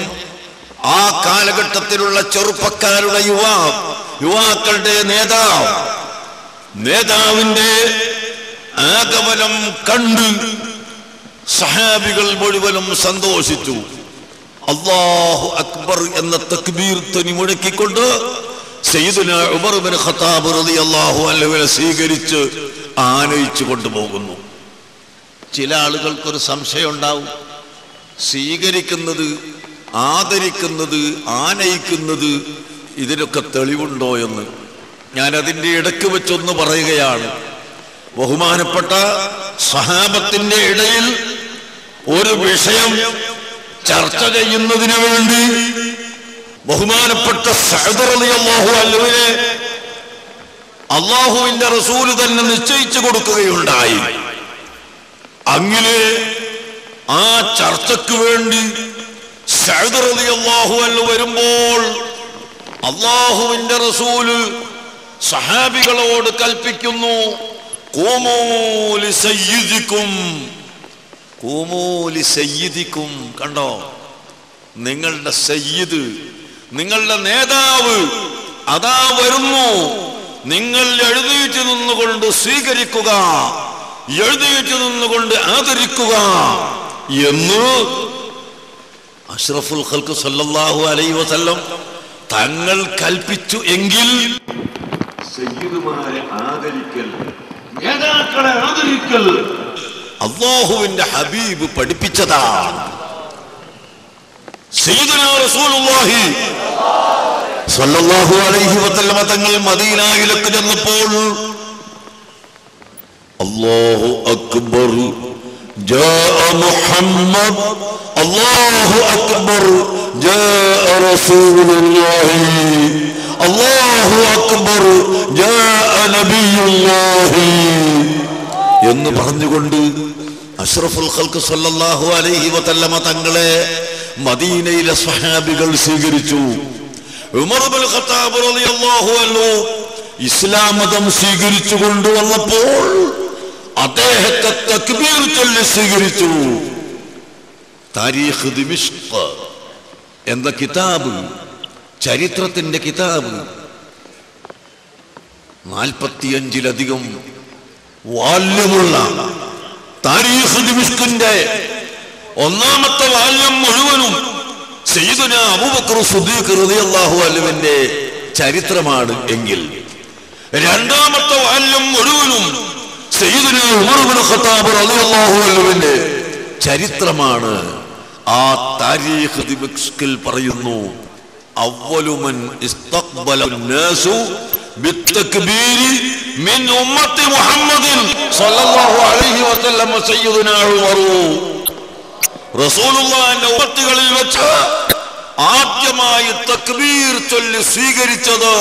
ആ കാലഘട്ടത്തിലുള്ള ചെറുപ്പക്കാരുടെ യുവാക്കളുടെ നേതാവിന്റെ ആഗമനം കണ്ട് സഹാബികൾ മുഴുവനും സന്തോഷിച്ചു. അല്ലാഹു അക്ബർ എന്ന തക്ബീർ ധ്വനി മുഴക്കിക്കൊണ്ട് സയ്യിദുന ഉമർ ഇബ്നു ഖത്താബ് റളിയല്ലാഹു അൻഹുവിനെ സ്വീകരിച്ച് ആനയിച്ചു കൊണ്ടുപോകുന്നു. ചില ആളുകൾക്കൊരു സംശയം ഉണ്ടാവും, സ്വീകരിക്കുന്നത്, ആദരിക്കുന്നത്, ആനയിക്കുന്നത് ഇതിനൊക്കെ തെളിവുണ്ടോ എന്ന്. ഞാൻ അതിൻ്റെ ഇടയ്ക്ക് വെച്ചൊന്ന് പറയുകയാണ്. ബഹുമാനപ്പെട്ട സഹാബത്തിന്റെ ഇടയിൽ ഒരു വിഷയം ചർച്ച ചെയ്യുന്നതിന് വേണ്ടി ബഹുമാനപ്പെട്ട സഅദ് റളിയല്ലാഹു അൻഹുവിനെ അല്ലാഹുവിന്റെ റസൂൽ തന്നെ നിശ്ചയിച്ചു കൊടുക്കുകയുണ്ടായി. അങ്ങനെ ആ ചർച്ചയ്ക്ക് വേണ്ടി സഅദ് റളിയല്ലാഹു അൻഹു വരുമ്പോൾ അല്ലാഹുവിന്റെ റസൂല് സഹാബികളോട് കൽപ്പിക്കുന്നു, ഖൂമൂ ലിസയ്യിദിക്കും. കണ്ടോ, നിങ്ങളുടെ സയ്യിദ്, നിങ്ങളുടെ നേതാവ് അതാ വരുന്നു, നിങ്ങൾ എഴുന്നേറ്റ് നിന്നുകൊണ്ട് സ്വീകരിക്കുക, എഴുന്നേറ്റ് നിന്നുകൊണ്ട് ആദരിക്കുക എന്ന് അഷ്റഫുൽ ഖൽഖ് സല്ലല്ലാഹു അലൈഹി വസല്ലം തങ്ങൾ കൽപ്പിച്ചു. എങ്കിൽ സയ്യിദുമാരെ ആദരിക്കൽ, നേതാക്കളെ ആദരിക്കൽ അല്ലാഹുവിന്റെ ഹബീബ് പഠിപ്പിച്ചതാണ്. സയ്യിദുനാ റസൂലുള്ളാഹി സ്വല്ലല്ലാഹു അലൈഹി വസല്ലം തങ്ങൾ മദീനയിലേക്ക് ചെന്നപ്പോൾ അല്ലാഹു അക്ബർ, ജാഅ മുഹമ്മദ്, അല്ലാഹു അക്ബർ, ജാഅ റസൂലുള്ളാഹി, അല്ലാഹു അക്ബർ, ജാഅ നബിയുള്ളാഹി എന്ന് പറഞ്ഞുകൊണ്ട് അഷ്റഫുൽ ഖൽഖ് സല്ലല്ലാഹു അലൈഹി വസല്ലമ തങ്ങളെ മദീനയിലെ സ്വഹാബികൾ സ്വീകരിച്ചു. ഉമർ ഇബ്നുൽ ഖത്താബ് റളിയല്ലാഹു അൻഹു ഇസ്ലാം മതം സ്വീകരിച്ചു കൊണ്ടുവന്നപ്പോൾ അദ്ദേഹത്തെ തക്ബീർ ചൊല്ലി സ്വീകരിച്ചു. താരീഖ് ദിമിഷ്ക് എന്ന കിതാബ്, ചരിത്രത്തിന്റെ കിതാബ്, 45-ലധികം വാല്യമുള്ള താരീഖ് ദിമിഷ്കിന്റെ ഒന്നാമത്തെ വാല്യം മുഴുവനും സയ്യിദുനാ അബൂബക്കർ സിദ്ദീഖ് റളിയല്ലാഹു അൻഹുവിന്റെ ചരിത്രമാണ് എങ്കിൽ രണ്ടാമത്തെ വാല്യം മുഴുവനും സയ്യിദുനാ ഉമർ ഇബ്നുൽ ഖത്താബ് റളിയല്ലാഹു അൻഹുവിന്റെ ചരിത്രമാണ്. ആ താരീഖ് ദിമിഷ്കിൽ പറയുന്നു, അവ്വലു മൻ ഇസ്തഖ്ബല അന്നാസു ബിത്തക്ബീരി മിൻ ഉമ്മത്തി മുഹമ്മദിൻ സ്വല്ലല്ലാഹു അലൈഹി വസല്ലം സയ്യിദുനാ ഉമർ. റസൂലുള്ളാഹിന്റെ ഉമ്മത്തുകളിൽ വെച്ച് ആദ്യമായി തക്ബീർ ചൊല്ലി സ്വീകരിച്ചത്,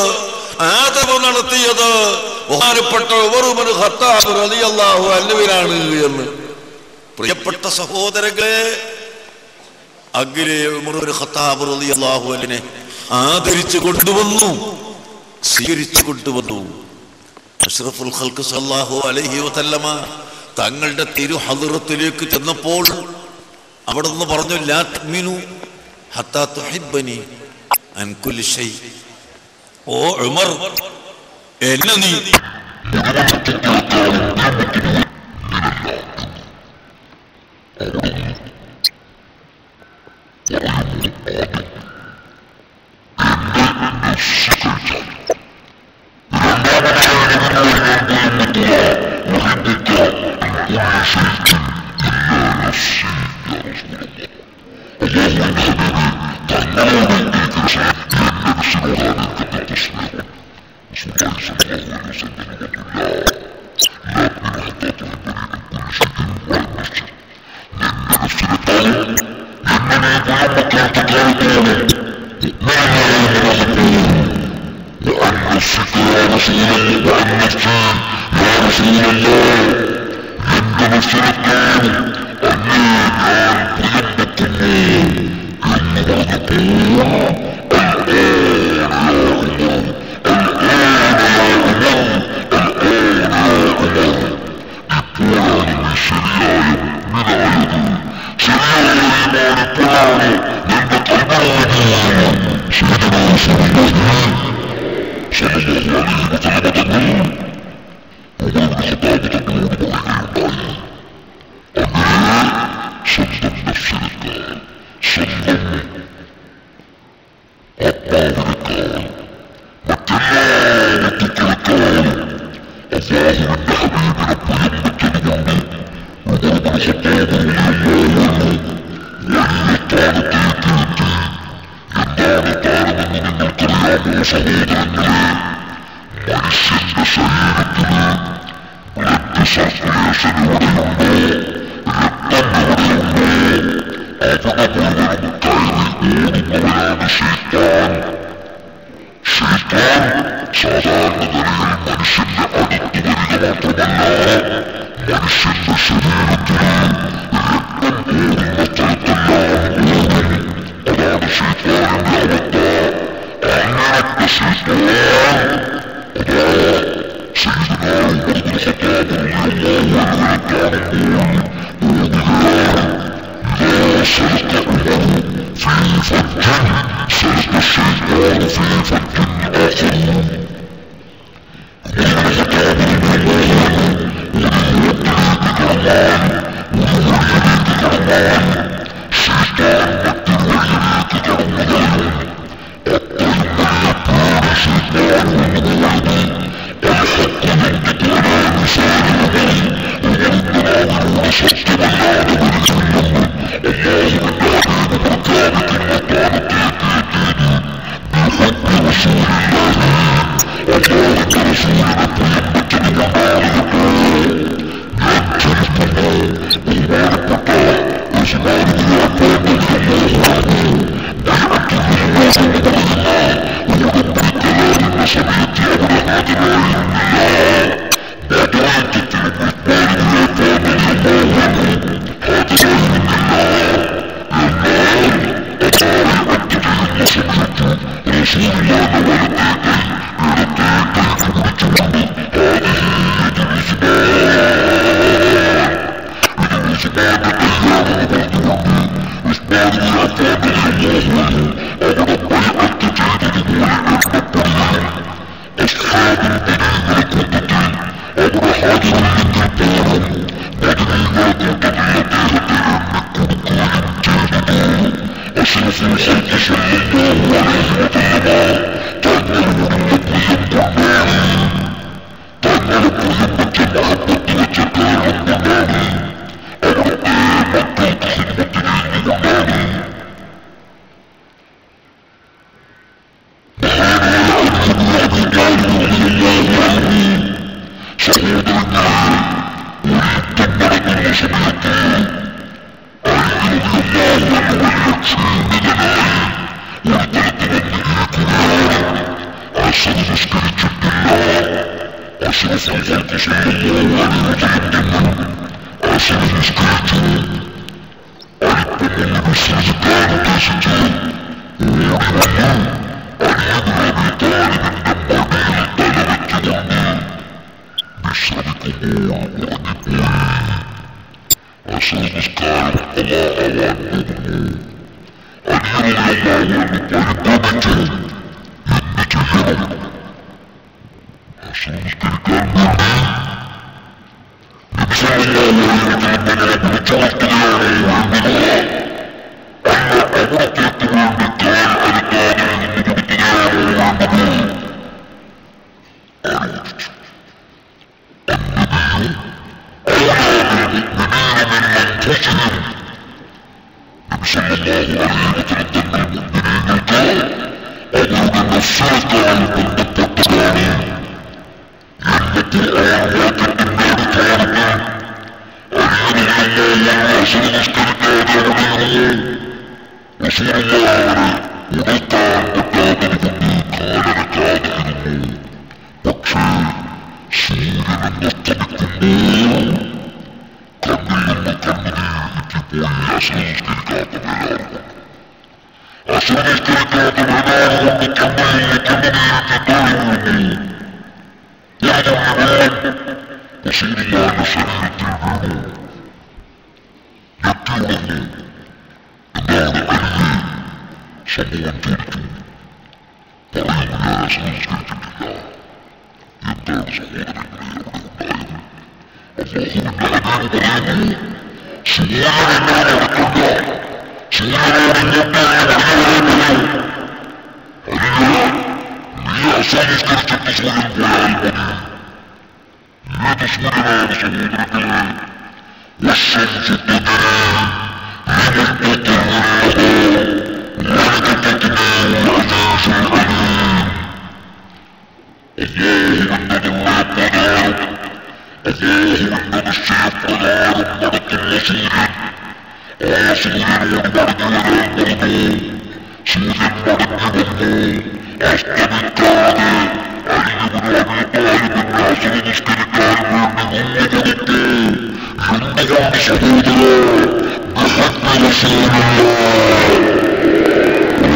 ആദരവ് നടത്തിയത് ബഹുമാനപ്പെട്ട ഉമർ ഇബ്നുൽ ഖത്താബ് റളിയല്ലാഹു അൻഹുവിനാണ് എന്ന്. പ്രിയപ്പെട്ട സഹോദരങ്ങളെ, അഗ്രെ ഉമർ ഇബ്നുൽ ഖത്താബ് റളിയല്ലാഹു അൻഹുവിനെ ആദരിച്ചു കൊണ്ടുവന്നു, സ്വീകരിച്ചു കൊണ്ടുവന്നു. അഷ്റഫുൽ ഖൽഖ് സല്ലല്ലാഹു അലൈഹി വസല്ലമ തങ്ങളുടെ തിരു ഹദ്റത്തിലേക്ക് ചെന്നപ്പോൾ അവിടുന്ന് പറഞ്ഞു, ലാ തുഅ്മിനു ഹത്താ തുഹിബ്ബനി അൻ കുല്ലി ഷൈ. ഓ ഉമർ, എന്നെ നീ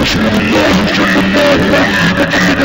رسول الله صلى الله عليه وسلم